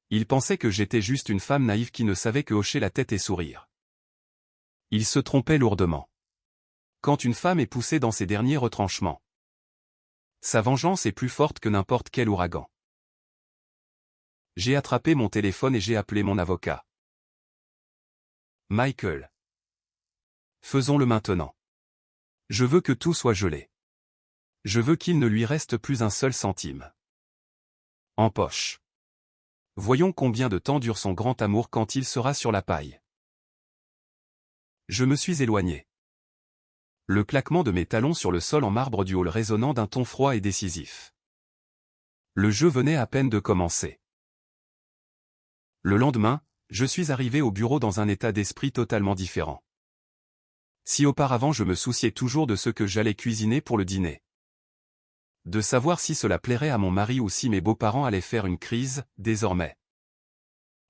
S1: Il pensait que j'étais juste une femme naïve qui ne savait que hocher la tête et sourire. Il se trompait lourdement. Quand une femme est poussée dans ses derniers retranchements, sa vengeance est plus forte que n'importe quel ouragan. J'ai attrapé mon téléphone et j'ai appelé mon avocat. Michael. Faisons-le maintenant. Je veux que tout soit gelé. Je veux qu'il ne lui reste plus un seul centime en poche. Voyons combien de temps dure son grand amour quand il sera sur la paille. Je me suis éloigné. Le claquement de mes talons sur le sol en marbre du hall résonnant d'un ton froid et décisif. Le jeu venait à peine de commencer. Le lendemain, je suis arrivé au bureau dans un état d'esprit totalement différent. Si auparavant je me souciais toujours de ce que j'allais cuisiner pour le dîner, de savoir si cela plairait à mon mari ou si mes beaux-parents allaient faire une crise, désormais,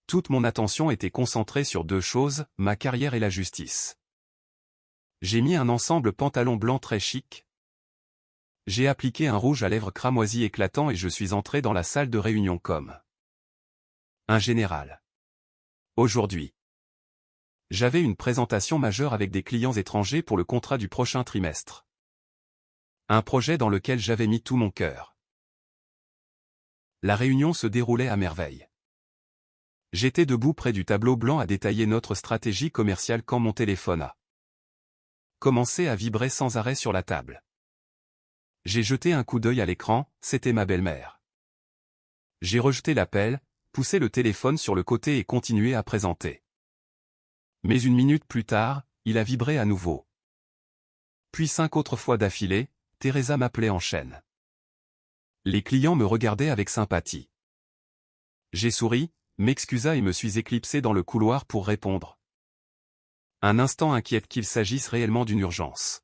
S1: toute mon attention était concentrée sur 2 choses, ma carrière et la justice. J'ai mis un ensemble pantalon blanc très chic. J'ai appliqué un rouge à lèvres cramoisi éclatant et je suis entré dans la salle de réunion comme un général. Aujourd'hui, j'avais une présentation majeure avec des clients étrangers pour le contrat du prochain trimestre. Un projet dans lequel j'avais mis tout mon cœur. La réunion se déroulait à merveille. J'étais debout près du tableau blanc à détailler notre stratégie commerciale quand mon téléphone a commencé à vibrer sans arrêt sur la table. J'ai jeté un coup d'œil à l'écran, c'était ma belle-mère. J'ai rejeté l'appel, poussé le téléphone sur le côté et continué à présenter. Mais 1 minute plus tard, il a vibré à nouveau. Puis 5 autres fois d'affilée, Teresa m'appelait en chaîne. Les clients me regardaient avec sympathie. J'ai souri, m'excusa et me suis éclipsé dans le couloir pour répondre. Un instant inquiète qu'il s'agisse réellement d'une urgence.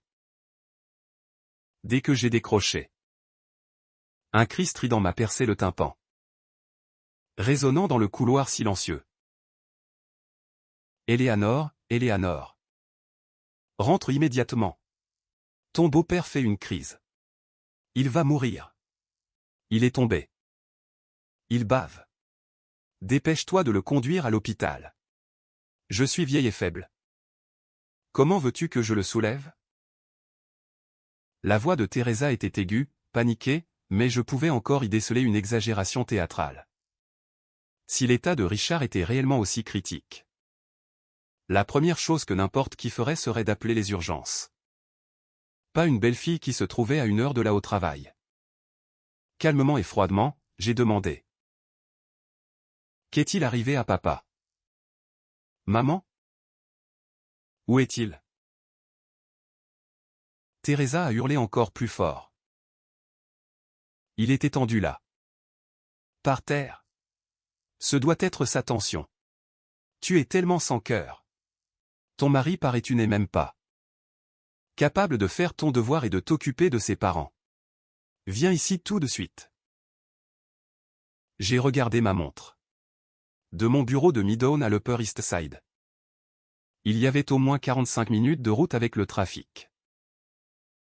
S1: Dès que j'ai décroché, un cri strident m'a percé le tympan, résonnant dans le couloir silencieux. Éléanore, Éléanore. Rentre immédiatement. Ton beau-père fait une crise. Il va mourir. Il est tombé. Il bave. Dépêche-toi de le conduire à l'hôpital. Je suis vieille et faible. Comment veux-tu que je le soulève? La voix de Teresa était aiguë, paniquée, mais je pouvais encore y déceler une exagération théâtrale. Si l'état de Richard était réellement aussi critique, la première chose que n'importe qui ferait serait d'appeler les urgences. Pas une belle fille qui se trouvait à 1 heure de là au travail. Calmement et froidement, j'ai demandé. Qu'est-il arrivé à papa? Maman? Où est-il? Teresa a hurlé encore plus fort. Il est étendu là. Par terre. Ce doit être sa tension. Tu es tellement sans cœur. Ton mari paraît tu n'es même pas capable de faire ton devoir et de t'occuper de ses parents. Viens ici tout de suite. J'ai regardé ma montre. De mon bureau de Midtown à l'Upper East Side. Il y avait au moins 45 minutes de route avec le trafic.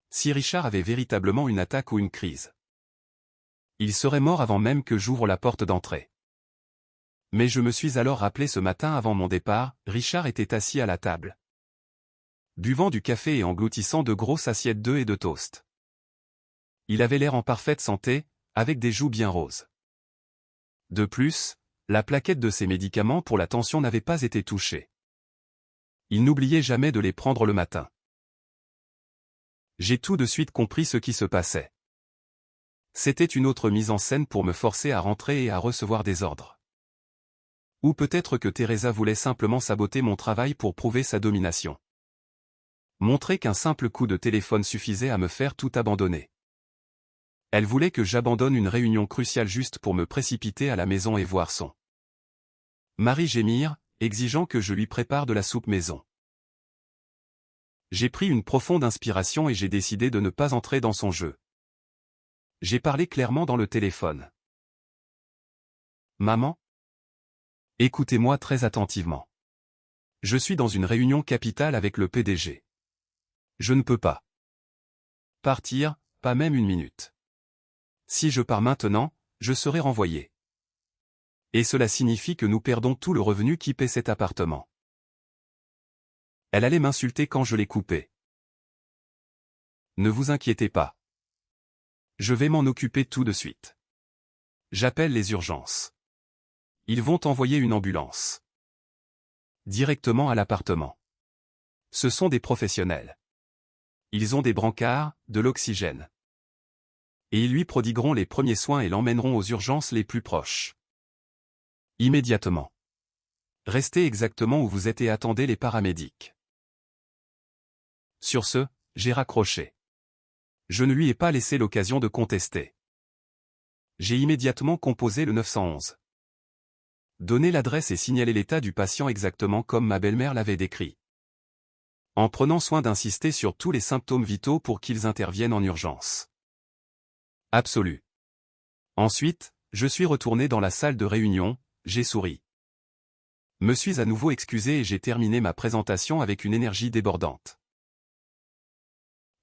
S1: Si Richard avait véritablement une attaque ou une crise, il serait mort avant même que j'ouvre la porte d'entrée. Mais je me suis alors rappelé ce matin avant mon départ, Richard était assis à la table, buvant du café et engloutissant de grosses assiettes d'œufs et de toast. Il avait l'air en parfaite santé, avec des joues bien roses. De plus, la plaquette de ses médicaments pour la tension n'avait pas été touchée. Il n'oubliait jamais de les prendre le matin. J'ai tout de suite compris ce qui se passait. C'était une autre mise en scène pour me forcer à rentrer et à recevoir des ordres. Ou peut-être que Teresa voulait simplement saboter mon travail pour prouver sa domination. Montrer qu'un simple coup de téléphone suffisait à me faire tout abandonner. Elle voulait que j'abandonne une réunion cruciale juste pour me précipiter à la maison et voir son mari gémir, exigeant que je lui prépare de la soupe maison. J'ai pris une profonde inspiration et j'ai décidé de ne pas entrer dans son jeu. J'ai parlé clairement dans le téléphone. Maman? Écoutez-moi très attentivement. Je suis dans une réunion capitale avec le PDG. Je ne peux pas partir, pas même 1 minute. Si je pars maintenant, je serai renvoyé. Et cela signifie que nous perdons tout le revenu qui paie cet appartement. Elle allait m'insulter quand je l'ai coupé. Ne vous inquiétez pas. Je vais m'en occuper tout de suite. J'appelle les urgences. Ils vont envoyer une ambulance directement à l'appartement. Ce sont des professionnels. Ils ont des brancards, de l'oxygène. Et ils lui prodigueront les premiers soins et l'emmèneront aux urgences les plus proches. Immédiatement. Restez exactement où vous êtes et attendez les paramédics. Sur ce, j'ai raccroché. Je ne lui ai pas laissé l'occasion de contester. J'ai immédiatement composé le 911. Donné l'adresse et signalé l'état du patient exactement comme ma belle-mère l'avait décrit. En prenant soin d'insister sur tous les symptômes vitaux pour qu'ils interviennent en urgence absolue. Ensuite, je suis retourné dans la salle de réunion, j'ai souri. Me suis à nouveau excusé et j'ai terminé ma présentation avec une énergie débordante.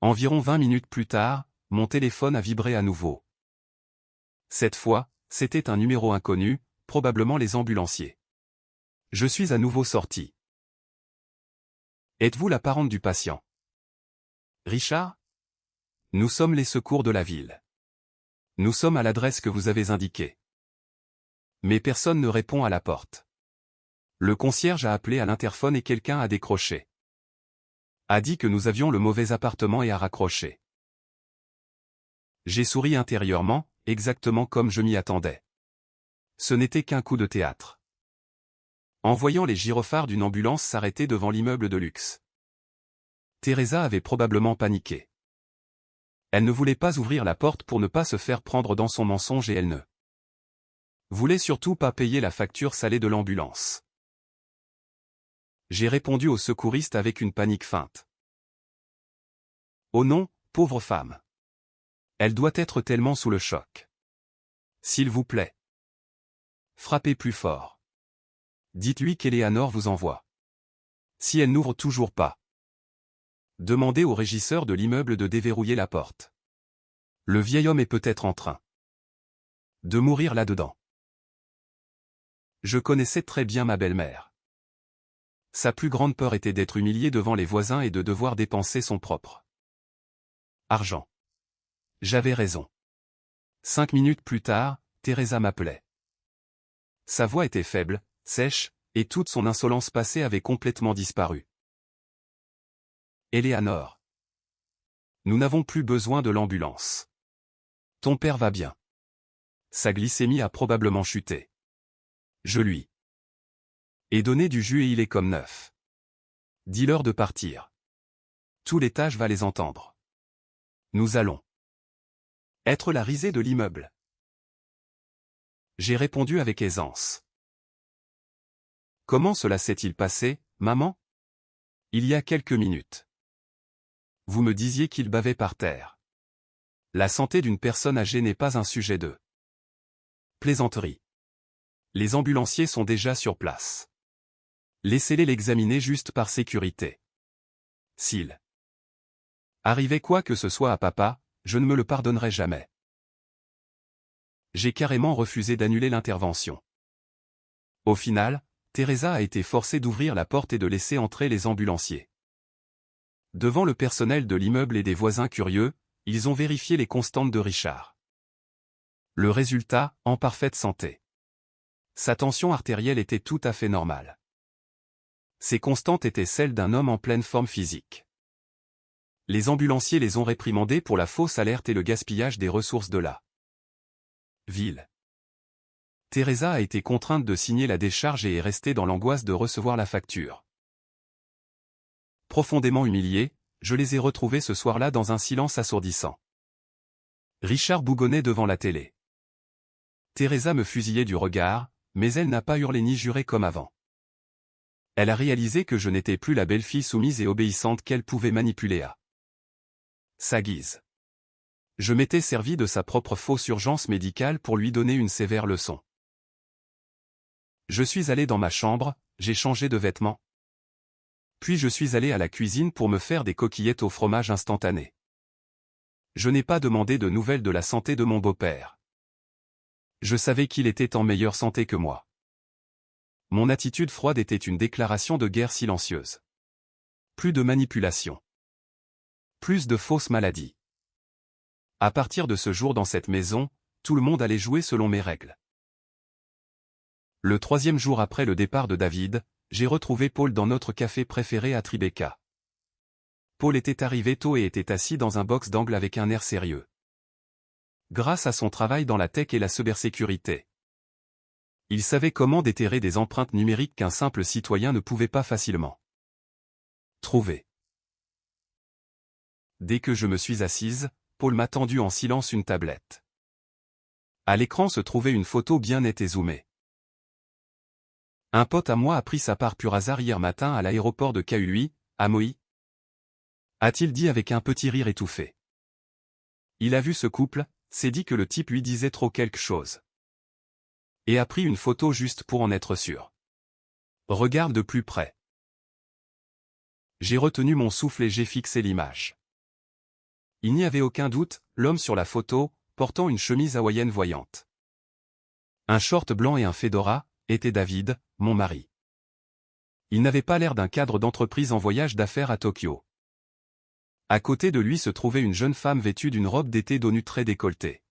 S1: Environ 20 minutes plus tard, mon téléphone a vibré à nouveau. Cette fois, c'était un numéro inconnu, probablement les ambulanciers. Je suis à nouveau sorti. Êtes-vous la parente du patient? Richard? Nous sommes les secours de la ville. Nous sommes à l'adresse que vous avez indiquée. Mais personne ne répond à la porte. Le concierge a appelé à l'interphone et quelqu'un a décroché. A dit que nous avions le mauvais appartement et a raccroché. J'ai souri intérieurement, exactement comme je m'y attendais. Ce n'était qu'un coup de théâtre. En voyant les gyrophares d'une ambulance s'arrêter devant l'immeuble de luxe, Teresa avait probablement paniqué. Elle ne voulait pas ouvrir la porte pour ne pas se faire prendre dans son mensonge et elle ne Voulez surtout pas payer la facture salée de l'ambulance. J'ai répondu au secouriste avec une panique feinte. Oh non, pauvre femme. Elle doit être tellement sous le choc. S'il vous plaît. Frappez plus fort. Dites-lui qu'Eleanor vous envoie. Si elle n'ouvre toujours pas. Demandez au régisseur de l'immeuble de déverrouiller la porte. Le vieil homme est peut-être en train de mourir là-dedans. Je connaissais très bien ma belle-mère. Sa plus grande peur était d'être humiliée devant les voisins et de devoir dépenser son propre argent. J'avais raison. 5 minutes plus tard, Teresa m'appelait. Sa voix était faible, sèche, et toute son insolence passée avait complètement disparu. Eleanor. Nous n'avons plus besoin de l'ambulance. Ton père va bien. Sa glycémie a probablement chuté. Je lui ai donné du jus et il est comme neuf. Dis-leur de partir. Tout l'étage va les entendre. Nous allons être la risée de l'immeuble. J'ai répondu avec aisance. Comment cela s'est-il passé, maman? Il y a quelques minutes. Vous me disiez qu'il bavait par terre. La santé d'une personne âgée n'est pas un sujet de plaisanterie. Les ambulanciers sont déjà sur place. Laissez-les l'examiner juste par sécurité. S'il arrivait quoi que ce soit à papa, je ne me le pardonnerai jamais. J'ai carrément refusé d'annuler l'intervention. Au final, Teresa a été forcée d'ouvrir la porte et de laisser entrer les ambulanciers. Devant le personnel de l'immeuble et des voisins curieux, ils ont vérifié les constantes de Richard. Le résultat, en parfaite santé. Sa tension artérielle était tout à fait normale. Ses constantes étaient celles d'un homme en pleine forme physique. Les ambulanciers les ont réprimandés pour la fausse alerte et le gaspillage des ressources de la ville. Teresa a été contrainte de signer la décharge et est restée dans l'angoisse de recevoir la facture. Profondément humilié, je les ai retrouvés ce soir-là dans un silence assourdissant. Richard bougonnait devant la télé. Teresa me fusillait du regard, mais elle n'a pas hurlé ni juré comme avant. Elle a réalisé que je n'étais plus la belle-fille soumise et obéissante qu'elle pouvait manipuler à sa guise. Je m'étais servi de sa propre fausse urgence médicale pour lui donner une sévère leçon. Je suis allé dans ma chambre, j'ai changé de vêtements. Puis je suis allé à la cuisine pour me faire des coquillettes au fromage instantané. Je n'ai pas demandé de nouvelles de la santé de mon beau-père. Je savais qu'il était en meilleure santé que moi. Mon attitude froide était une déclaration de guerre silencieuse. Plus de manipulation. Plus de fausses maladies. À partir de ce jour dans cette maison, tout le monde allait jouer selon mes règles. Le 3e jour après le départ de David, j'ai retrouvé Paul dans notre café préféré à Tribeca. Paul était arrivé tôt et était assis dans un box d'angle avec un air sérieux. Grâce à son travail dans la tech et la cybersécurité, il savait comment déterrer des empreintes numériques qu'un simple citoyen ne pouvait pas facilement trouver. Dès que je me suis assise, Paul m'a tendu en silence une tablette. À l'écran se trouvait une photo bien nette et zoomée. Un pote à moi a pris sa part pur hasard hier matin à l'aéroport de Kahului, à Maui, a-t-il dit avec un petit rire étouffé. Il a vu ce couple, s'est dit que le type lui disait trop quelque chose. Et a pris une photo juste pour en être sûr. Regarde de plus près. J'ai retenu mon souffle et j'ai fixé l'image. Il n'y avait aucun doute, l'homme sur la photo, portant une chemise hawaïenne voyante, un short blanc et un fedora, était David, mon mari. Il n'avait pas l'air d'un cadre d'entreprise en voyage d'affaires à Tokyo. À côté de lui se trouvait une jeune femme vêtue d'une robe d'été dos nu très décolletée.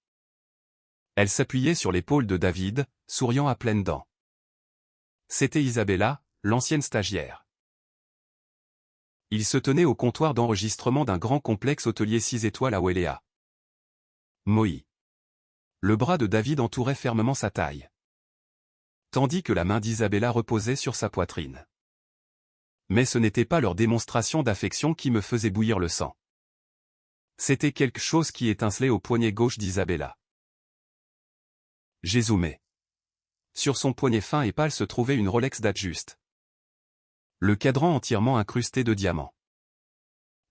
S1: Elle s'appuyait sur l'épaule de David, souriant à pleines dents. C'était Isabella, l'ancienne stagiaire. Il se tenait au comptoir d'enregistrement d'un grand complexe hôtelier 6 étoiles à Wailea, Maui. Le bras de David entourait fermement sa taille, tandis que la main d'Isabella reposait sur sa poitrine. Mais ce n'était pas leur démonstration d'affection qui me faisait bouillir le sang. C'était quelque chose qui étincelait au poignet gauche d'Isabella. J'ai zoomé. Sur son poignet fin et pâle se trouvait une Rolex date juste. Le cadran entièrement incrusté de diamants.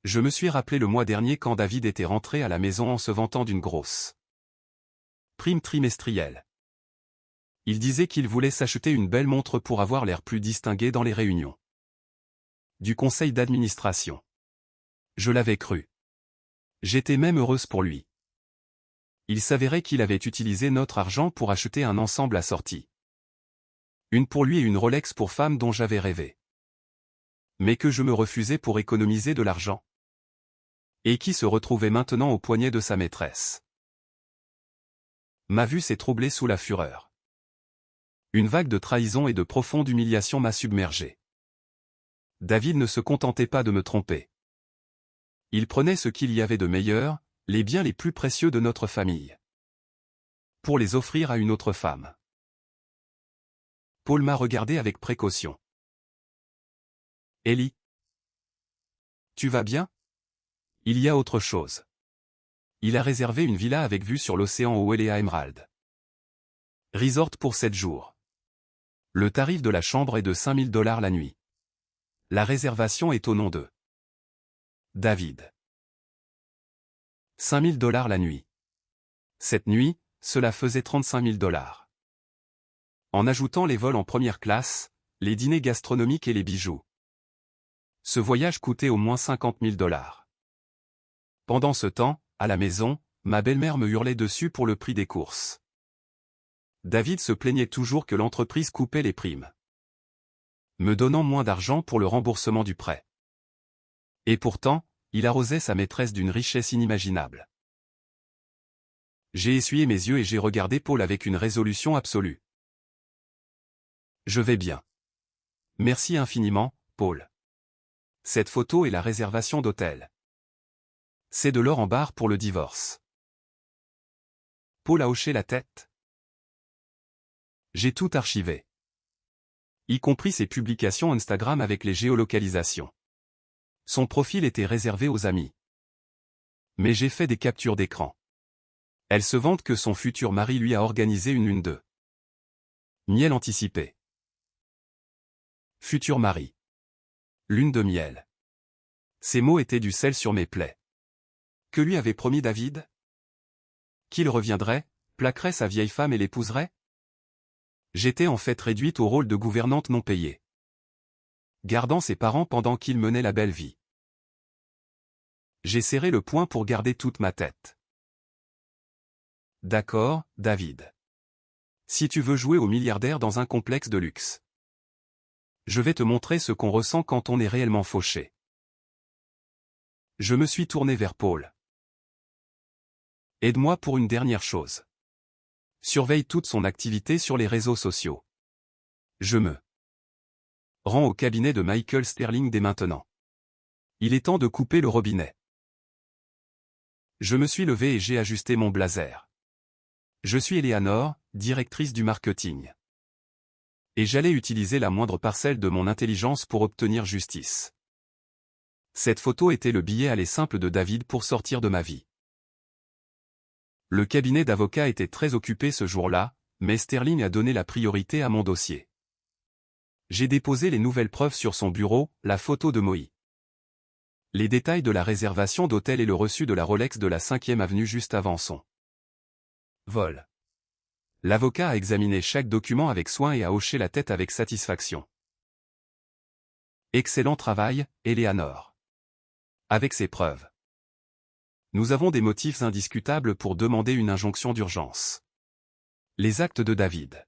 S1: Je me suis rappelé le mois dernier quand David était rentré à la maison en se vantant d'une grosse prime trimestrielle. Il disait qu'il voulait s'acheter une belle montre pour avoir l'air plus distingué dans les réunions du conseil d'administration. Je l'avais cru. J'étais même heureuse pour lui. Il s'avérait qu'il avait utilisé notre argent pour acheter un ensemble assorti. Une pour lui et une Rolex pour femme dont j'avais rêvé. Mais que je me refusais pour économiser de l'argent. Et qui se retrouvait maintenant au poignet de sa maîtresse. Ma vue s'est troublée sous la fureur. Une vague de trahison et de profonde humiliation m'a submergé. David ne se contentait pas de me tromper. Il prenait ce qu'il y avait de meilleur, les biens les plus précieux de notre famille, pour les offrir à une autre femme. Paul m'a regardé avec précaution. Ellie, tu vas bien? Il y a autre chose. Il a réservé une villa avec vue sur l'océan au Welea Emerald Resort pour 7 jours. Le tarif de la chambre est de $5000 la nuit. La réservation est au nom de David. $5000 la nuit. Cette nuit, cela faisait $35 000. En ajoutant les vols en première classe, les dîners gastronomiques et les bijoux. Ce voyage coûtait au moins $50 000. Pendant ce temps, à la maison, ma belle-mère me hurlait dessus pour le prix des courses. David se plaignait toujours que l'entreprise coupait les primes, me donnant moins d'argent pour le remboursement du prêt. Et pourtant, il arrosait sa maîtresse d'une richesse inimaginable. J'ai essuyé mes yeux et j'ai regardé Paul avec une résolution absolue. Je vais bien. Merci infiniment, Paul. Cette photo est la réservation d'hôtel. C'est de l'or en barre pour le divorce. Paul a hoché la tête. J'ai tout archivé. Y compris ses publications Instagram avec les géolocalisations. Son profil était réservé aux amis. Mais j'ai fait des captures d'écran. Elle se vante que son futur mari lui a organisé une lune de miel anticipée. Futur mari. Lune de miel. Ces mots étaient du sel sur mes plaies. Que lui avait promis David? Qu'il reviendrait, plaquerait sa vieille femme et l'épouserait? J'étais en fait réduite au rôle de gouvernante non payée, gardant ses parents pendant qu'ils menaient la belle vie. J'ai serré le poing pour garder toute ma tête. D'accord, David. Si tu veux jouer au milliardaire dans un complexe de luxe, je vais te montrer ce qu'on ressent quand on est réellement fauché. Je me suis tourné vers Paul. Aide-moi pour une dernière chose. Surveille toute son activité sur les réseaux sociaux. Je me rends au cabinet de Michael Sterling dès maintenant. Il est temps de couper le robinet. Je me suis levé et j'ai ajusté mon blazer. Je suis Eleanor, directrice du marketing. Et j'allais utiliser la moindre parcelle de mon intelligence pour obtenir justice. Cette photo était le billet aller simple de David pour sortir de ma vie. Le cabinet d'avocats était très occupé ce jour-là, mais Sterling a donné la priorité à mon dossier. J'ai déposé les nouvelles preuves sur son bureau, la photo de Moïse, les détails de la réservation d'hôtel et le reçu de la Rolex de la 5e avenue juste avant son vol. L'avocat a examiné chaque document avec soin et a hoché la tête avec satisfaction. Excellent travail, Eleanor. Avec ces preuves, nous avons des motifs indiscutables pour demander une injonction d'urgence. Les actes de David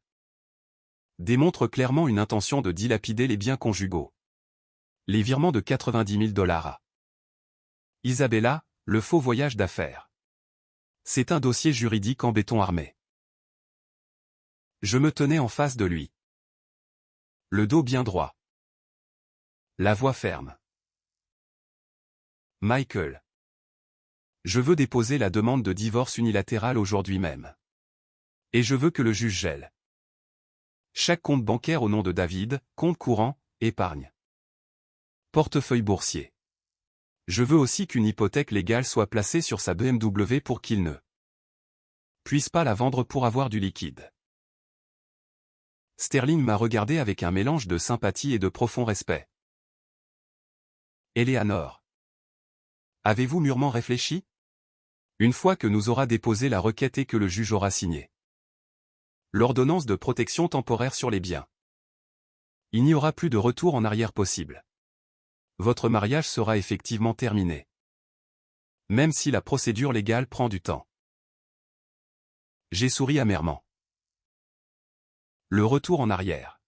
S1: démontrent clairement une intention de dilapider les biens conjugaux. Les virements de $90 000 à Isabella, le faux voyage d'affaires. C'est un dossier juridique en béton armé. Je me tenais en face de lui. Le dos bien droit. La voix ferme. Michael. Je veux déposer la demande de divorce unilatéral aujourd'hui même. Et je veux que le juge gèle chaque compte bancaire au nom de David, compte courant, épargne, portefeuille boursier. Je veux aussi qu'une hypothèque légale soit placée sur sa BMW pour qu'il ne puisse pas la vendre pour avoir du liquide. Sterling m'a regardé avec un mélange de sympathie et de profond respect. Eleanor. Avez-vous mûrement réfléchi? Une fois que nous aura déposé la requête et que le juge aura signé l'ordonnance de protection temporaire sur les biens, il n'y aura plus de retour en arrière possible. Votre mariage sera effectivement terminé. Même si la procédure légale prend du temps. J'ai souri amèrement. Le retour en arrière.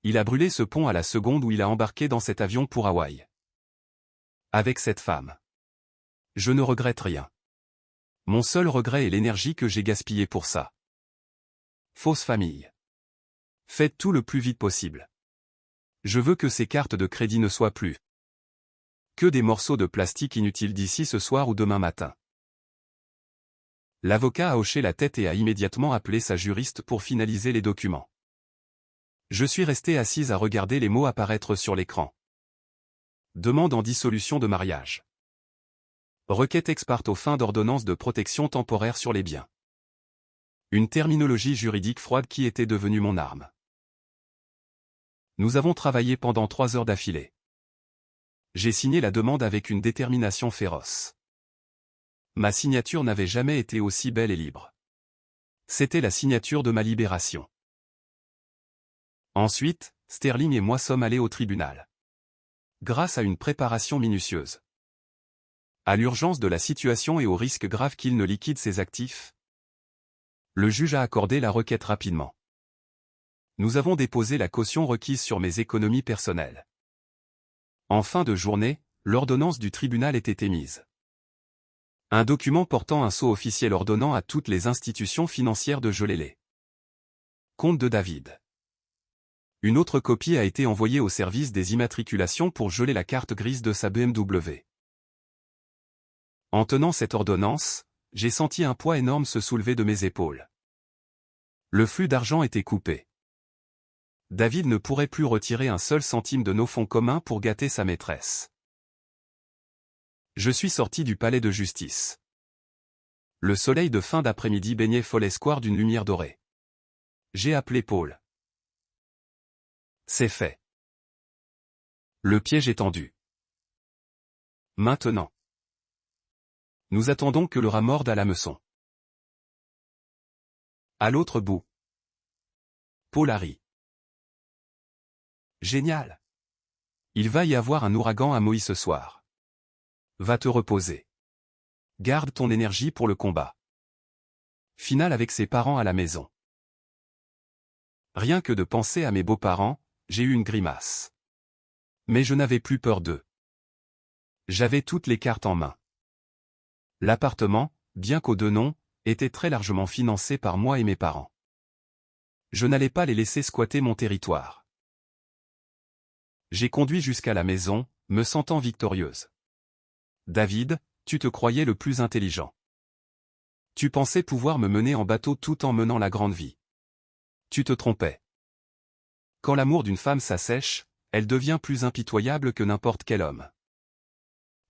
S1: Il a brûlé ce pont à la seconde où il a embarqué dans cet avion pour Hawaï. Avec cette femme. Je ne regrette rien. Mon seul regret est l'énergie que j'ai gaspillée pour ça. Fausse famille. Faites tout le plus vite possible. Je veux que ces cartes de crédit ne soient plus que des morceaux de plastique inutiles d'ici ce soir ou demain matin. L'avocat a hoché la tête et a immédiatement appelé sa juriste pour finaliser les documents. Je suis resté assise à regarder les mots apparaître sur l'écran. Demande en dissolution de mariage. Requête ex parte aux fins d'ordonnance de protection temporaire sur les biens. Une terminologie juridique froide qui était devenue mon arme. Nous avons travaillé pendant 3 heures d'affilée. J'ai signé la demande avec une détermination féroce. Ma signature n'avait jamais été aussi belle et libre. C'était la signature de ma libération. Ensuite, Sterling et moi sommes allés au tribunal. Grâce à une préparation minutieuse. À l'urgence de la situation et au risque grave qu'il ne liquide ses actifs, le juge a accordé la requête rapidement. Nous avons déposé la caution requise sur mes économies personnelles. En fin de journée, l'ordonnance du tribunal était émise. Un document portant un sceau officiel ordonnant à toutes les institutions financières de geler les comptes de David. Une autre copie a été envoyée au service des immatriculations pour geler la carte grise de sa BMW. En tenant cette ordonnance, j'ai senti un poids énorme se soulever de mes épaules. Le flux d'argent était coupé. David ne pourrait plus retirer un seul centime de nos fonds communs pour gâter sa maîtresse. Je suis sorti du palais de justice. Le soleil de fin d'après-midi baignait Fol Square d'une lumière dorée. J'ai appelé Paul. C'est fait. Le piège est tendu. Maintenant. Nous attendons que le rat morde à l'hameçon. À l'autre bout. Paul Harry. Génial. Il va y avoir un ouragan à Maui ce soir. Va te reposer. Garde ton énergie pour le combat. Finale avec ses parents à la maison. Rien que de penser à mes beaux-parents, j'ai eu une grimace. Mais je n'avais plus peur d'eux. J'avais toutes les cartes en main. L'appartement, bien qu'aux deux noms, était très largement financé par moi et mes parents. Je n'allais pas les laisser squatter mon territoire. J'ai conduit jusqu'à la maison, me sentant victorieuse. David, tu te croyais le plus intelligent. Tu pensais pouvoir me mener en bateau tout en menant la grande vie. Tu te trompais. Quand l'amour d'une femme s'assèche, elle devient plus impitoyable que n'importe quel homme.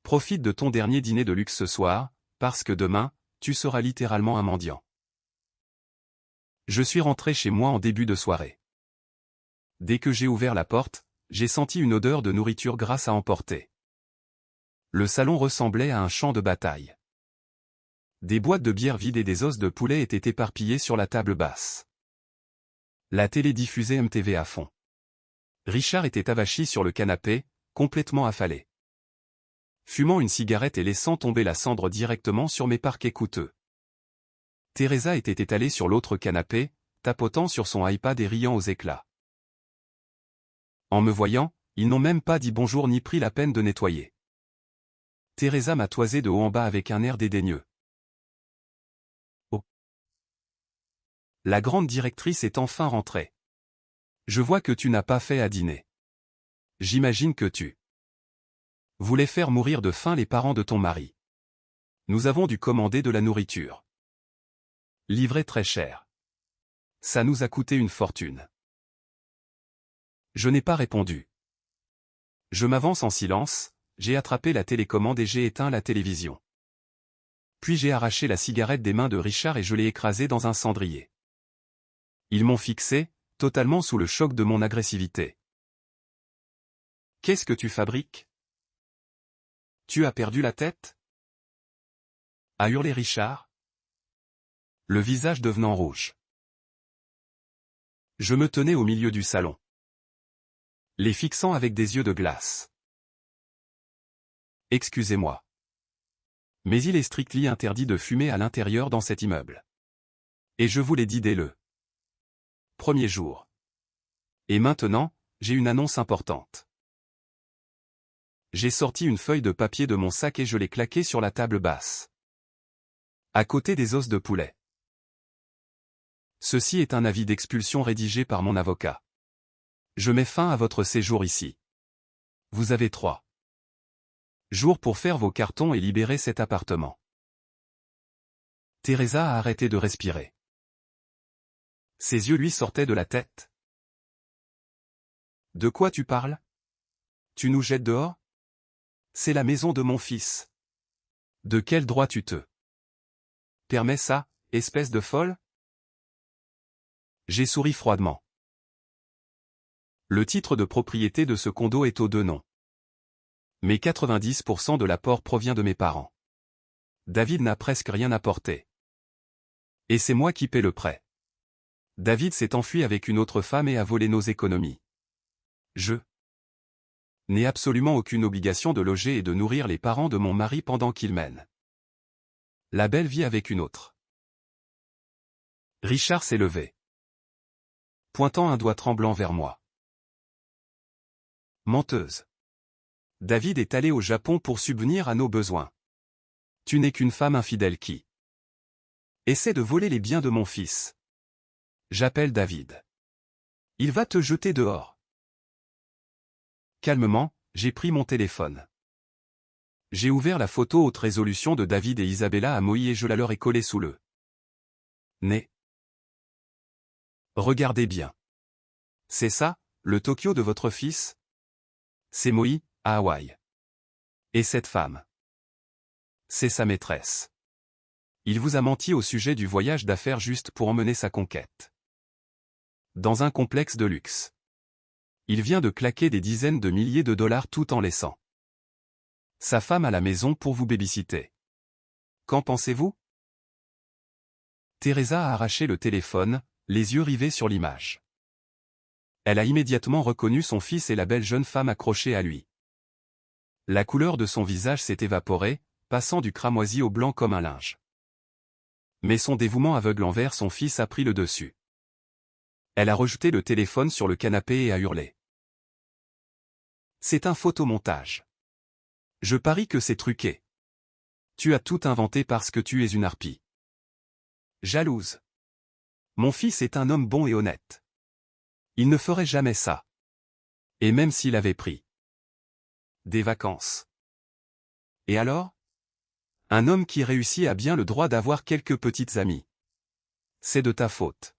S1: Profite de ton dernier dîner de luxe ce soir, parce que demain, tu seras littéralement un mendiant. Je suis rentré chez moi en début de soirée. Dès que j'ai ouvert la porte, j'ai senti une odeur de nourriture grasse à emporter. Le salon ressemblait à un champ de bataille. Des boîtes de bière vides et des os de poulet étaient éparpillés sur la table basse. La télé diffusait MTV à fond. Richard était avachi sur le canapé, complètement affalé. Fumant une cigarette et laissant tomber la cendre directement sur mes parquets coûteux. Teresa était étalée sur l'autre canapé, tapotant sur son iPad et riant aux éclats. En me voyant, ils n'ont même pas dit bonjour ni pris la peine de nettoyer. Teresa m'a toisé de haut en bas avec un air dédaigneux. Oh. La grande directrice est enfin rentrée. Je vois que tu n'as pas fait à dîner. J'imagine que tu voulais faire mourir de faim les parents de ton mari. Nous avons dû commander de la nourriture. Livrée très cher. Ça nous a coûté une fortune. Je n'ai pas répondu. Je m'avance en silence, j'ai attrapé la télécommande et j'ai éteint la télévision. Puis j'ai arraché la cigarette des mains de Richard et je l'ai écrasée dans un cendrier. Ils m'ont fixé, totalement sous le choc de mon agressivité. Qu'est-ce que tu fabriques? Tu as perdu la tête? A hurlé Richard, le visage devenant rouge. Je me tenais au milieu du salon, les fixant avec des yeux de glace. Excusez-moi. Mais il est strictement interdit de fumer à l'intérieur dans cet immeuble. Et je vous l'ai dit dès le premier jour. Et maintenant, j'ai une annonce importante. J'ai sorti une feuille de papier de mon sac et je l'ai claquée sur la table basse, à côté des os de poulet. Ceci est un avis d'expulsion rédigé par mon avocat. Je mets fin à votre séjour ici. Vous avez 3 jours pour faire vos cartons et libérer cet appartement. Teresa a arrêté de respirer. Ses yeux lui sortaient de la tête. De quoi tu parles? Tu nous jettes dehors? C'est la maison de mon fils. De quel droit tu te permets ça, espèce de folle? J'ai souri froidement. Le titre de propriété de ce condo est aux 2 noms. Mais 90% de l'apport provient de mes parents. David n'a presque rien apporté. Et c'est moi qui paie le prêt. David s'est enfui avec une autre femme et a volé nos économies. Je n'ai absolument aucune obligation de loger et de nourrir les parents de mon mari pendant qu'il mène la belle vie avec une autre. Richard s'est levé, pointant un doigt tremblant vers moi. Menteuse. David est allé au Japon pour subvenir à nos besoins. Tu n'es qu'une femme infidèle qui essaie de voler les biens de mon fils. J'appelle David. Il va te jeter dehors. Calmement, j'ai pris mon téléphone. J'ai ouvert la photo haute résolution de David et Isabella à Maui et je la leur ai collée sous le nez. Regardez bien. C'est ça, le Tokyo de votre fils? C'est Maui, à Hawaï. Et cette femme? C'est sa maîtresse. Il vous a menti au sujet du voyage d'affaires juste pour emmener sa conquête dans un complexe de luxe. Il vient de claquer des dizaines de milliers de dollars tout en laissant sa femme à la maison pour vous babysitter. Qu'en pensez-vous? Teresa a arraché le téléphone, les yeux rivés sur l'image. Elle a immédiatement reconnu son fils et la belle jeune femme accrochée à lui. La couleur de son visage s'est évaporée, passant du cramoisi au blanc comme un linge. Mais son dévouement aveugle envers son fils a pris le dessus. Elle a rejeté le téléphone sur le canapé et a hurlé. C'est un photomontage. Je parie que c'est truqué. Tu as tout inventé parce que tu es une harpie. Jalouse. Mon fils est un homme bon et honnête. Il ne ferait jamais ça. Et même s'il avait pris des vacances. Et alors? Un homme qui réussit a bien le droit d'avoir quelques petites amies. C'est de ta faute.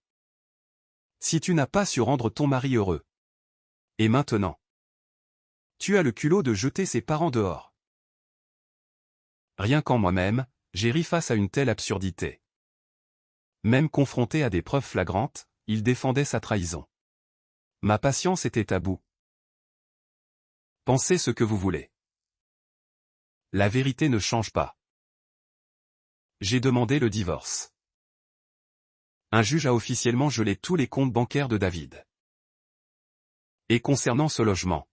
S1: Si tu n'as pas su rendre ton mari heureux. Et maintenant? Tu as le culot de jeter ses parents dehors. Rien qu'en moi-même, j'ai ri face à une telle absurdité. Même confronté à des preuves flagrantes, il défendait sa trahison. Ma patience était à bout. Pensez ce que vous voulez. La vérité ne change pas. J'ai demandé le divorce. Un juge a officiellement gelé tous les comptes bancaires de David. Et concernant ce logement,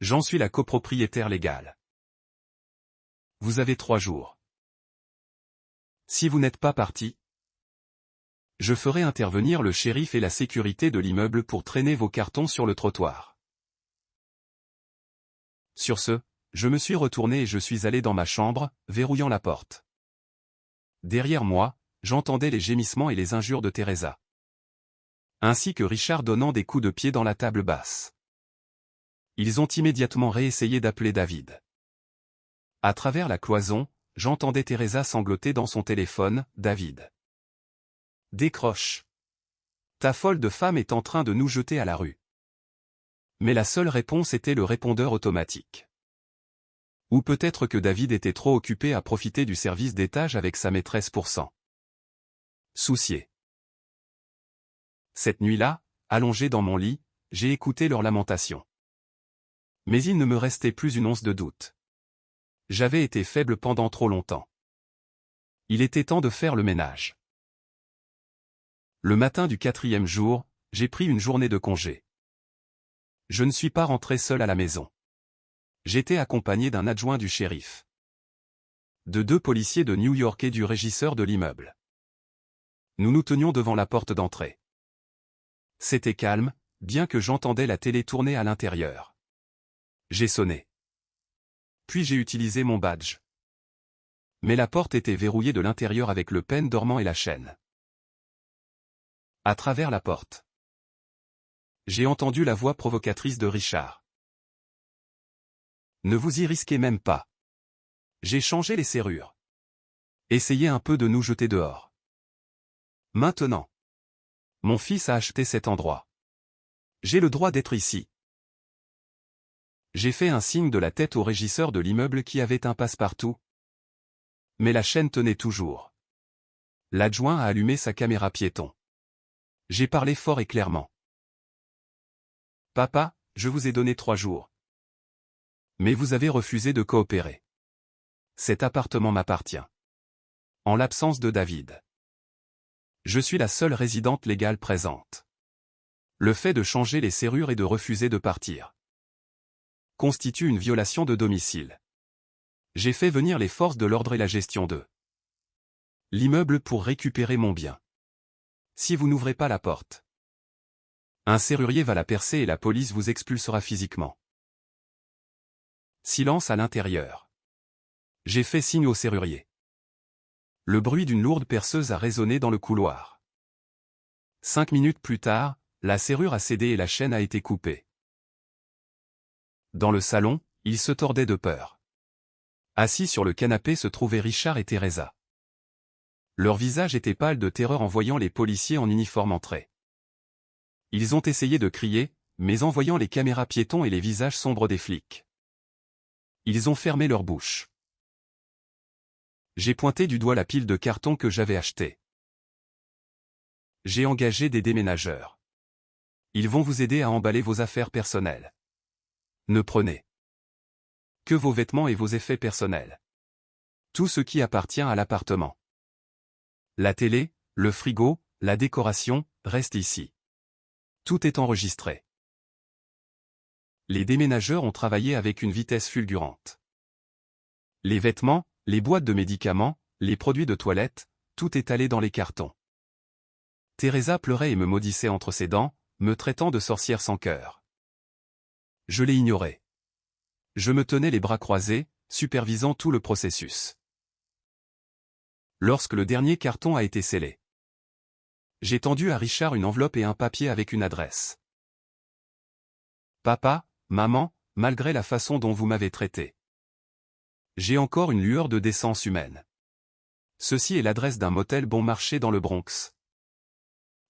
S1: j'en suis la copropriétaire légale. Vous avez 3 jours. Si vous n'êtes pas parti, je ferai intervenir le shérif et la sécurité de l'immeuble pour traîner vos cartons sur le trottoir. Sur ce, je me suis retourné et je suis allé dans ma chambre, verrouillant la porte. Derrière moi, j'entendais les gémissements et les injures de Teresa. Ainsi que Richard donnant des coups de pied dans la table basse. Ils ont immédiatement réessayé d'appeler David. À travers la cloison, j'entendais Teresa sangloter dans son téléphone, « David. Décroche. Ta folle de femme est en train de nous jeter à la rue. » Mais la seule réponse était le répondeur automatique. Ou peut-être que David était trop occupé à profiter du service d'étage avec sa maîtresse pour s'en soucier. Cette nuit-là, allongé dans mon lit, j'ai écouté leurs lamentations. Mais il ne me restait plus une once de doute. J'avais été faible pendant trop longtemps. Il était temps de faire le ménage. Le matin du 4e jour, j'ai pris une journée de congé. Je ne suis pas rentré seul à la maison. J'étais accompagné d'un adjoint du shérif, de 2 policiers de New York et du régisseur de l'immeuble. Nous nous tenions devant la porte d'entrée. C'était calme, bien que j'entendais la télé tourner à l'intérieur. J'ai sonné. Puis j'ai utilisé mon badge. Mais la porte était verrouillée de l'intérieur avec le pêne dormant et la chaîne. À travers la porte, j'ai entendu la voix provocatrice de Richard. Ne vous y risquez même pas. J'ai changé les serrures. Essayez un peu de nous jeter dehors. Maintenant. Mon fils a acheté cet endroit. J'ai le droit d'être ici. J'ai fait un signe de la tête au régisseur de l'immeuble qui avait un passe-partout. Mais la chaîne tenait toujours. L'adjoint a allumé sa caméra piéton. J'ai parlé fort et clairement. Papa, je vous ai donné 3 jours. Mais vous avez refusé de coopérer. Cet appartement m'appartient. En l'absence de David. Je suis la seule résidente légale présente. Le fait de changer les serrures et de refuser de partir constitue une violation de domicile. J'ai fait venir les forces de l'ordre et la gestion de l'immeuble pour récupérer mon bien. Si vous n'ouvrez pas la porte, un serrurier va la percer et la police vous expulsera physiquement. Silence à l'intérieur. J'ai fait signe au serrurier. Le bruit d'une lourde perceuse a résonné dans le couloir. 5 minutes plus tard, la serrure a cédé et la chaîne a été coupée. Dans le salon, ils se tordaient de peur. Assis sur le canapé se trouvaient Richard et Teresa. Leur visage était pâle de terreur en voyant les policiers en uniforme entrer. Ils ont essayé de crier, mais en voyant les caméras piétons et les visages sombres des flics, ils ont fermé leur bouche. J'ai pointé du doigt la pile de cartons que j'avais achetés. J'ai engagé des déménageurs. Ils vont vous aider à emballer vos affaires personnelles. Ne prenez que vos vêtements et vos effets personnels. Tout ce qui appartient à l'appartement. La télé, le frigo, la décoration, reste ici. Tout est enregistré. Les déménageurs ont travaillé avec une vitesse fulgurante. Les vêtements, les boîtes de médicaments, les produits de toilette, tout est allé dans les cartons. Teresa pleurait et me maudissait entre ses dents, me traitant de sorcière sans cœur. Je l'ai ignorée. Je me tenais les bras croisés, supervisant tout le processus. Lorsque le dernier carton a été scellé, j'ai tendu à Richard une enveloppe et un papier avec une adresse. Papa, maman, malgré la façon dont vous m'avez traité, j'ai encore une lueur de décence humaine. Ceci est l'adresse d'un motel bon marché dans le Bronx.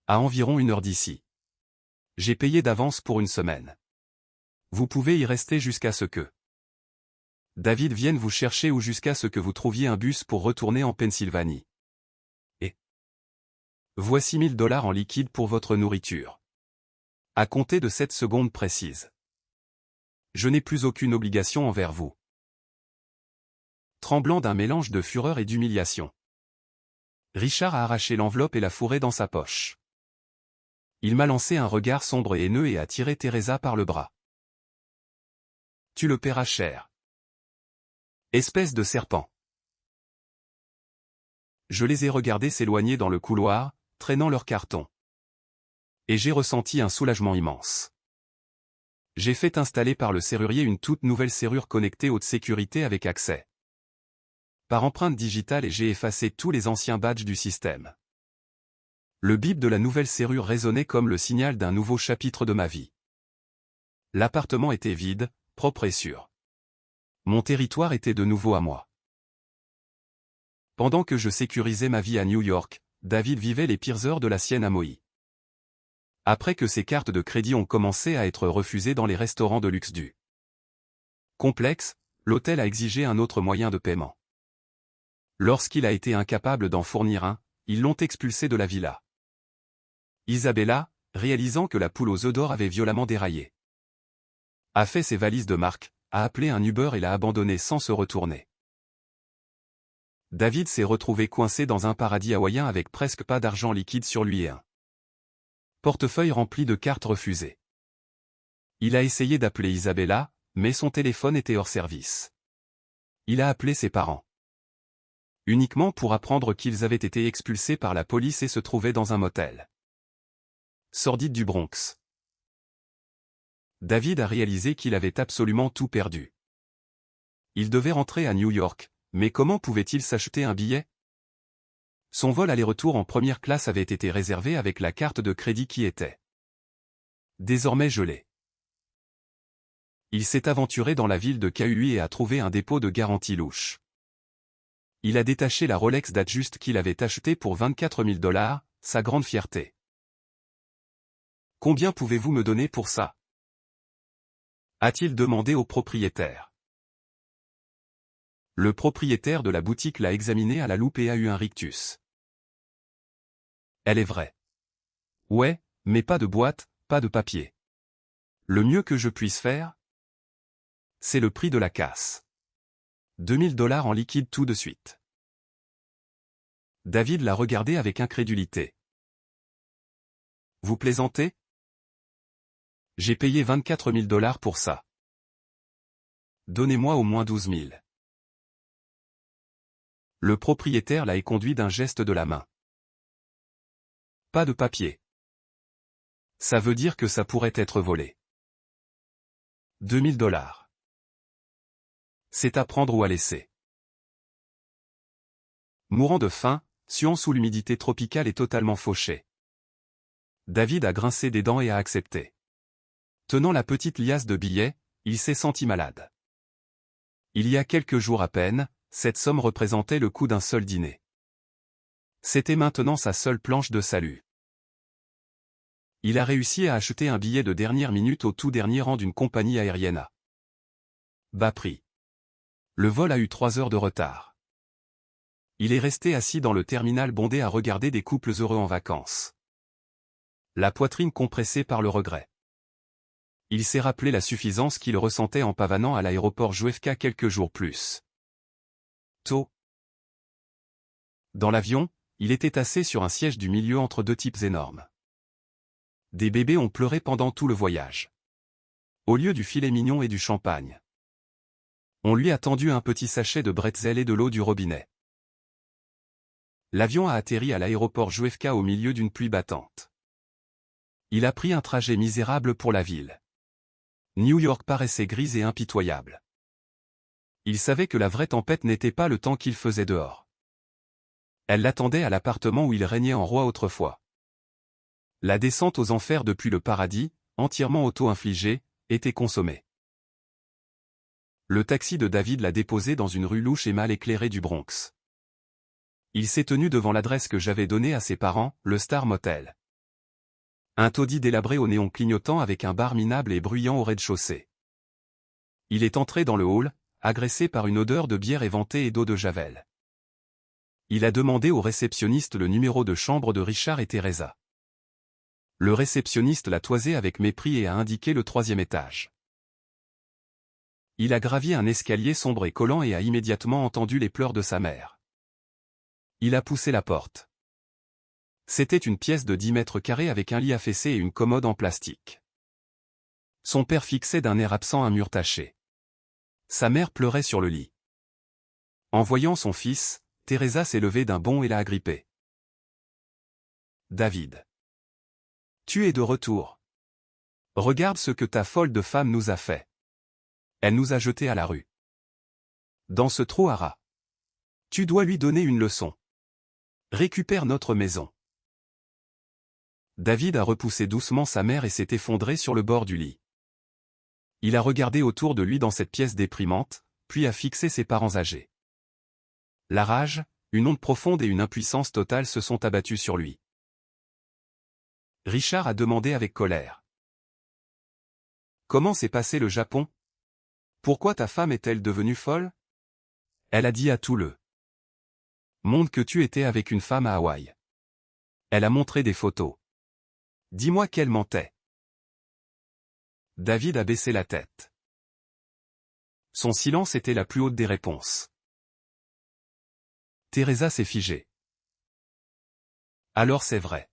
S1: À environ 1 heure d'ici. J'ai payé d'avance pour 1 semaine. Vous pouvez y rester jusqu'à ce que David vienne vous chercher ou jusqu'à ce que vous trouviez un bus pour retourner en Pennsylvanie. Et voici $1000 en liquide pour votre nourriture. À compter de cette seconde précise. Je n'ai plus aucune obligation envers vous. Tremblant d'un mélange de fureur et d'humiliation, Richard a arraché l'enveloppe et l'a fourrée dans sa poche. Il m'a lancé un regard sombre et haineux et a tiré Teresa par le bras. Tu le paieras cher. Espèce de serpent. Je les ai regardés s'éloigner dans le couloir, traînant leurs cartons. Et j'ai ressenti un soulagement immense. J'ai fait installer par le serrurier une toute nouvelle serrure connectée haute sécurité avec accès par empreinte digitale et j'ai effacé tous les anciens badges du système. Le bip de la nouvelle serrure résonnait comme le signal d'un nouveau chapitre de ma vie. L'appartement était vide, propre et sûr. Mon territoire était de nouveau à moi. Pendant que je sécurisais ma vie à New York, David vivait les pires heures de la sienne à Maui. Après que ses cartes de crédit ont commencé à être refusées dans les restaurants de luxe du complexe, l'hôtel a exigé un autre moyen de paiement. Lorsqu'il a été incapable d'en fournir un, ils l'ont expulsé de la villa. Isabella, réalisant que la poule aux œufs d'or avait violemment déraillé. A fait ses valises de marque, a appelé un Uber et l'a abandonné sans se retourner. David s'est retrouvé coincé dans un paradis hawaïen avec presque pas d'argent liquide sur lui et un portefeuille rempli de cartes refusées. Il a essayé d'appeler Isabella, mais son téléphone était hors service. Il a appelé ses parents. Uniquement pour apprendre qu'ils avaient été expulsés par la police et se trouvaient dans un motel sordide du Bronx. David a réalisé qu'il avait absolument tout perdu. Il devait rentrer à New York, mais comment pouvait-il s'acheter un billet? Son vol aller-retour en première classe avait été réservé avec la carte de crédit qui était désormais gelée. Il s'est aventuré dans la ville de Kauai et a trouvé un dépôt de garantie louche. Il a détaché la Rolex Datejust qu'il avait achetée pour 24 000 $, sa grande fierté. Combien pouvez-vous me donner pour ça? A-t-il demandé au propriétaire. Le propriétaire de la boutique l'a examiné à la loupe et a eu un rictus. Elle est vraie. Ouais, mais pas de boîte, pas de papier. Le mieux que je puisse faire? C'est le prix de la casse. 2 000 $ en liquide tout de suite. David l'a regardé avec incrédulité. Vous plaisantez? J'ai payé 24 000 $ pour ça. Donnez-moi au moins 12 000. Le propriétaire l'a éconduit d'un geste de la main. Pas de papier. Ça veut dire que ça pourrait être volé. 2 000 $. C'est à prendre ou à laisser. Mourant de faim, suant sous l'humidité tropicale et totalement fauché. David a grincé des dents et a accepté. Tenant la petite liasse de billets, il s'est senti malade. Il y a quelques jours à peine, cette somme représentait le coût d'un seul dîner. C'était maintenant sa seule planche de salut. Il a réussi à acheter un billet de dernière minute au tout dernier rang d'une compagnie aérienne à bas prix. Le vol a eu 3 heures de retard. Il est resté assis dans le terminal bondé à regarder des couples heureux en vacances. La poitrine compressée par le regret. Il s'est rappelé la suffisance qu'il ressentait en pavanant à l'aéroport JFK quelques jours plus tôt. Dans l'avion, il était assis sur un siège du milieu entre deux types énormes. Des bébés ont pleuré pendant tout le voyage. Au lieu du filet mignon et du champagne, on lui a tendu un petit sachet de bretzel et de l'eau du robinet. L'avion a atterri à l'aéroport JFK au milieu d'une pluie battante. Il a pris un trajet misérable pour la ville. New York paraissait grise et impitoyable. Il savait que la vraie tempête n'était pas le temps qu'il faisait dehors. Elle l'attendait à l'appartement où il régnait en roi autrefois. La descente aux enfers depuis le paradis, entièrement auto-infligée, était consommée. Le taxi de David l'a déposé dans une rue louche et mal éclairée du Bronx. Il s'est tenu devant l'adresse que j'avais donnée à ses parents, le Star Motel. Un taudis délabré au néon clignotant avec un bar minable et bruyant au rez-de-chaussée. Il est entré dans le hall, agressé par une odeur de bière éventée et d'eau de javel. Il a demandé au réceptionniste le numéro de chambre de Richard et Teresa. Le réceptionniste l'a toisé avec mépris et a indiqué le 3e étage. Il a gravi un escalier sombre et collant et a immédiatement entendu les pleurs de sa mère. Il a poussé la porte. C'était une pièce de 10 mètres carrés avec un lit affaissé et une commode en plastique. Son père fixait d'un air absent un mur taché. Sa mère pleurait sur le lit. En voyant son fils, Teresa s'est levée d'un bond et l'a agrippé. David. Tu es de retour. Regarde ce que ta folle de femme nous a fait. Elle nous a jetés à la rue. Dans ce trou à rats. Tu dois lui donner une leçon. Récupère notre maison. David a repoussé doucement sa mère et s'est effondré sur le bord du lit. Il a regardé autour de lui dans cette pièce déprimante, puis a fixé ses parents âgés. La rage, une honte profonde et une impuissance totale se sont abattues sur lui. Richard a demandé avec colère. Comment s'est passé le Japon? Pourquoi ta femme est-elle devenue folle? Elle a dit à tout le monde que tu étais avec une femme à Hawaï. Elle a montré des photos. Dis-moi qu'elle mentait. David a baissé la tête. Son silence était la plus haute des réponses. Teresa s'est figée. Alors c'est vrai.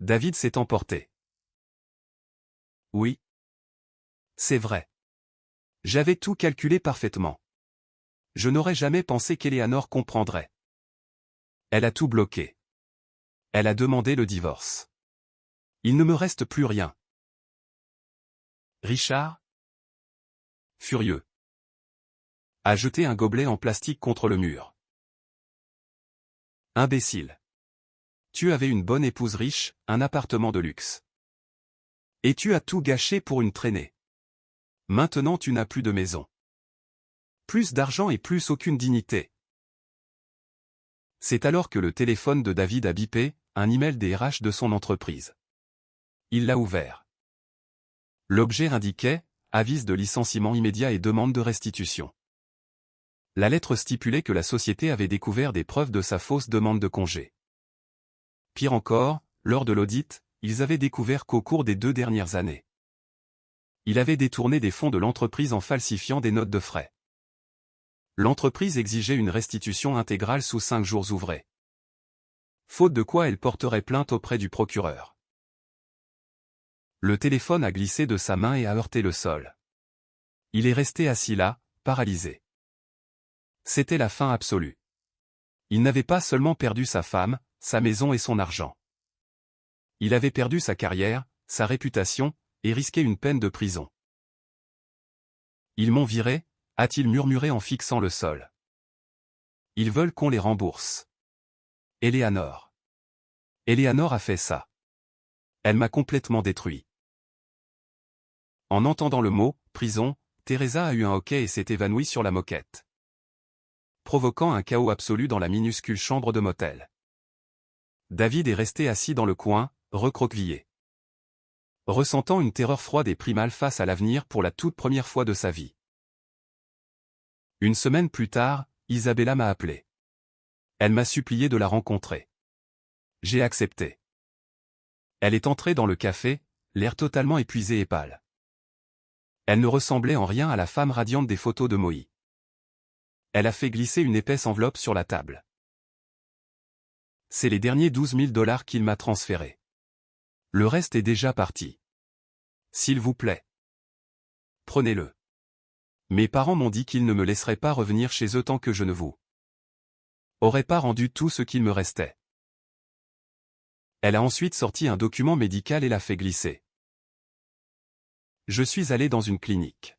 S1: David s'est emporté. Oui. C'est vrai. J'avais tout calculé parfaitement. Je n'aurais jamais pensé qu'Eleanor comprendrait. Elle a tout bloqué. Elle a demandé le divorce. Il ne me reste plus rien. Richard, furieux, a jeté un gobelet en plastique contre le mur. Imbécile. Tu avais une bonne épouse riche, un appartement de luxe. Et tu as tout gâché pour une traînée. Maintenant tu n'as plus de maison. Plus d'argent et plus aucune dignité. C'est alors que le téléphone de David a bipé, un email des RH de son entreprise. Il l'a ouvert. L'objet indiquait « Avis de licenciement immédiat et demande de restitution ». La lettre stipulait que la société avait découvert des preuves de sa fausse demande de congé. Pire encore, lors de l'audit, ils avaient découvert qu'au cours des 2 dernières années, il avait détourné des fonds de l'entreprise en falsifiant des notes de frais. L'entreprise exigeait une restitution intégrale sous 5 jours ouvrés. Faute de quoi elle porterait plainte auprès du procureur. Le téléphone a glissé de sa main et a heurté le sol. Il est resté assis là, paralysé. C'était la fin absolue. Il n'avait pas seulement perdu sa femme, sa maison et son argent. Il avait perdu sa carrière, sa réputation, et risqué une peine de prison. Ils m'ont viré, a-t-il murmuré en fixant le sol. Ils veulent qu'on les rembourse. Eleanor. Eleanor a fait ça. Elle m'a complètement détruit. En entendant le mot « prison », Teresa a eu un hoquet et s'est évanouie sur la moquette, provoquant un chaos absolu dans la minuscule chambre de motel. David est resté assis dans le coin, recroquevillé, ressentant une terreur froide et primale face à l'avenir pour la toute première fois de sa vie. Une semaine plus tard, Isabella m'a appelé. Elle m'a supplié de la rencontrer. J'ai accepté. Elle est entrée dans le café, l'air totalement épuisé et pâle. Elle ne ressemblait en rien à la femme radiante des photos de Moïse. Elle a fait glisser une épaisse enveloppe sur la table. C'est les derniers 12 000 $ qu'il m'a transférés. Le reste est déjà parti. S'il vous plaît. Prenez-le. Mes parents m'ont dit qu'ils ne me laisseraient pas revenir chez eux tant que je ne vous aurais pas rendu tout ce qu'il me restait. Elle a ensuite sorti un document médical et l'a fait glisser. Je suis allé dans une clinique.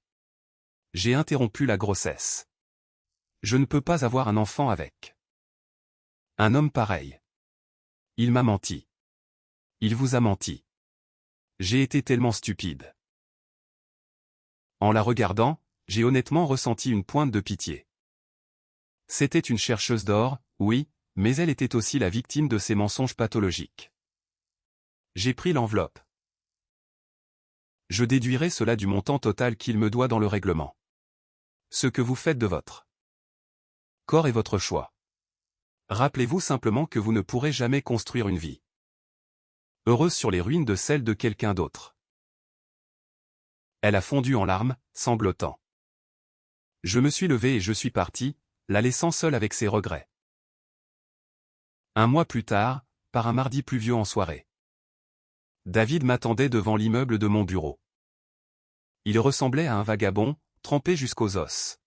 S1: J'ai interrompu la grossesse. Je ne peux pas avoir un enfant avec un homme pareil. Il m'a menti. Il vous a menti. J'ai été tellement stupide. En la regardant, j'ai honnêtement ressenti une pointe de pitié. C'était une chercheuse d'or, oui, mais elle était aussi la victime de ces mensonges pathologiques. J'ai pris l'enveloppe. Je déduirai cela du montant total qu'il me doit dans le règlement. Ce que vous faites de votre corps est votre choix. Rappelez-vous simplement que vous ne pourrez jamais construire une vie heureuse sur les ruines de celle de quelqu'un d'autre. Elle a fondu en larmes, sanglotant. Je me suis levé et je suis parti, la laissant seule avec ses regrets. Un mois plus tard, par un mardi pluvieux en soirée, David m'attendait devant l'immeuble de mon bureau. Il ressemblait à un vagabond, trempé jusqu'aux os,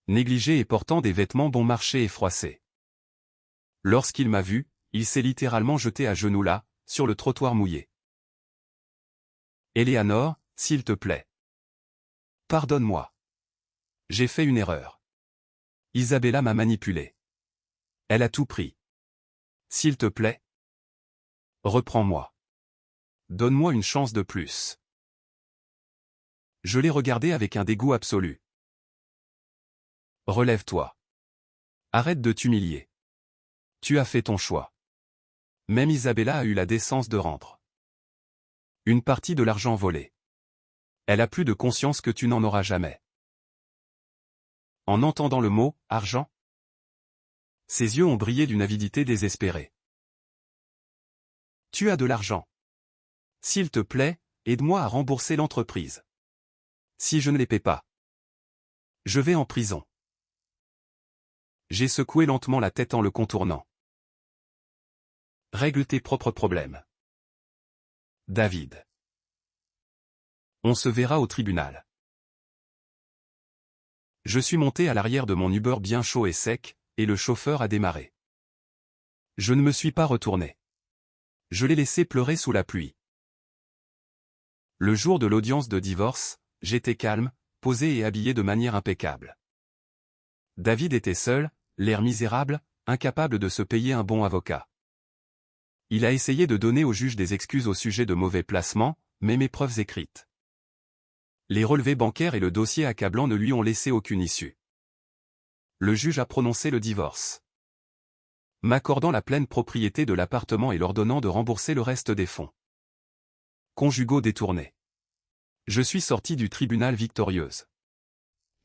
S1: négligé et portant des vêtements bon marché et froissés. Lorsqu'il m'a vu, il s'est littéralement jeté à genoux là, sur le trottoir mouillé. Eleanor, s'il te plaît. Pardonne-moi. J'ai fait une erreur. Isabella m'a manipulé. Elle a tout pris. S'il te plaît. Reprends-moi. Donne-moi une chance de plus. Je l'ai regardé avec un dégoût absolu. Relève-toi. Arrête de t'humilier. Tu as fait ton choix. Même Isabella a eu la décence de rendre une partie de l'argent volé. Elle a plus de conscience que tu n'en auras jamais. En entendant le mot « argent », ses yeux ont brillé d'une avidité désespérée. Tu as de l'argent. S'il te plaît, aide-moi à rembourser l'entreprise. Si je ne les paie pas, je vais en prison. J'ai secoué lentement la tête en le contournant. Règle tes propres problèmes. David. On se verra au tribunal. Je suis monté à l'arrière de mon Uber bien chaud et sec, et le chauffeur a démarré. Je ne me suis pas retourné. Je l'ai laissé pleurer sous la pluie. Le jour de l'audience de divorce, j'étais calme, posé et habillé de manière impeccable. David était seul, l'air misérable, incapable de se payer un bon avocat. Il a essayé de donner au juge des excuses au sujet de mauvais placements, mais mes preuves écrites. Les relevés bancaires et le dossier accablant ne lui ont laissé aucune issue. Le juge a prononcé le divorce, m'accordant la pleine propriété de l'appartement et l'ordonnant de rembourser le reste des fonds conjugaux détournés. Je suis sorti du tribunal victorieuse.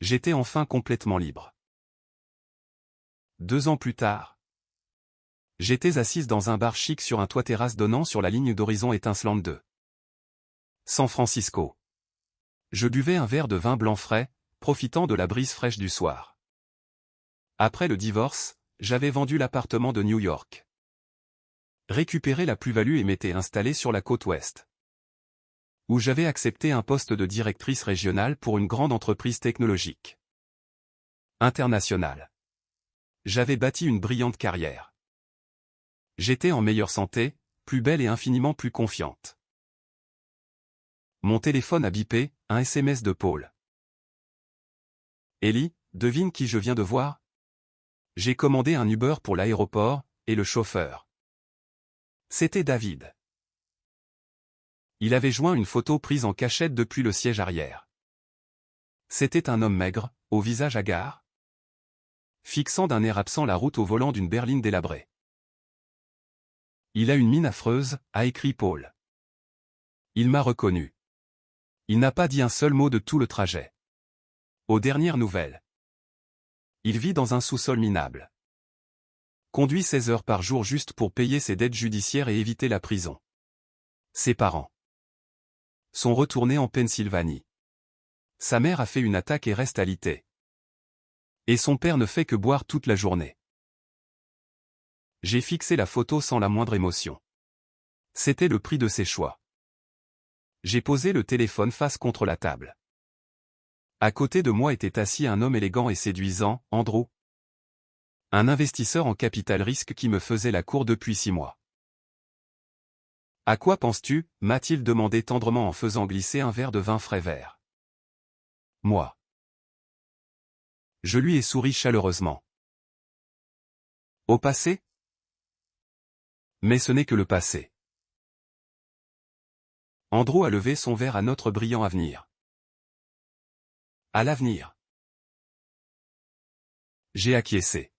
S1: J'étais enfin complètement libre. 2 ans plus tard, j'étais assise dans un bar chic sur un toit-terrasse donnant sur la ligne d'horizon étincelante de San Francisco. Je buvais un verre de vin blanc frais, profitant de la brise fraîche du soir. Après le divorce, j'avais vendu l'appartement de New York, récupéré la plus-value et m'étais installé sur la côte ouest, où j'avais accepté un poste de directrice régionale pour une grande entreprise technologique internationale. J'avais bâti une brillante carrière. J'étais en meilleure santé, plus belle et infiniment plus confiante. Mon téléphone a bipé, un SMS de Paul. Ellie, devine qui je viens de voir? J'ai commandé un Uber pour l'aéroport, et le chauffeur. C'était David. Il avait joint une photo prise en cachette depuis le siège arrière. C'était un homme maigre, au visage hagard, fixant d'un air absent la route au volant d'une berline délabrée. Il a une mine affreuse, a écrit Paul. Il m'a reconnu. Il n'a pas dit un seul mot de tout le trajet. Aux dernières nouvelles, il vit dans un sous-sol minable. Conduit 16 heures par jour juste pour payer ses dettes judiciaires et éviter la prison. Ses parents sont retournés en Pennsylvanie. Sa mère a fait une attaque et reste alitée. Et son père ne fait que boire toute la journée. J'ai fixé la photo sans la moindre émotion. C'était le prix de ses choix. J'ai posé le téléphone face contre la table. À côté de moi était assis un homme élégant et séduisant, Andrew. Un investisseur en capital risque qui me faisait la cour depuis 6 mois. À quoi penses-tu? M'a-t-il demandé tendrement en faisant glisser un verre de vin frais vert. Moi. Je lui ai souri chaleureusement. Au passé? Mais ce n'est que le passé. Andrew a levé son verre à notre brillant avenir. À l'avenir. J'ai acquiescé.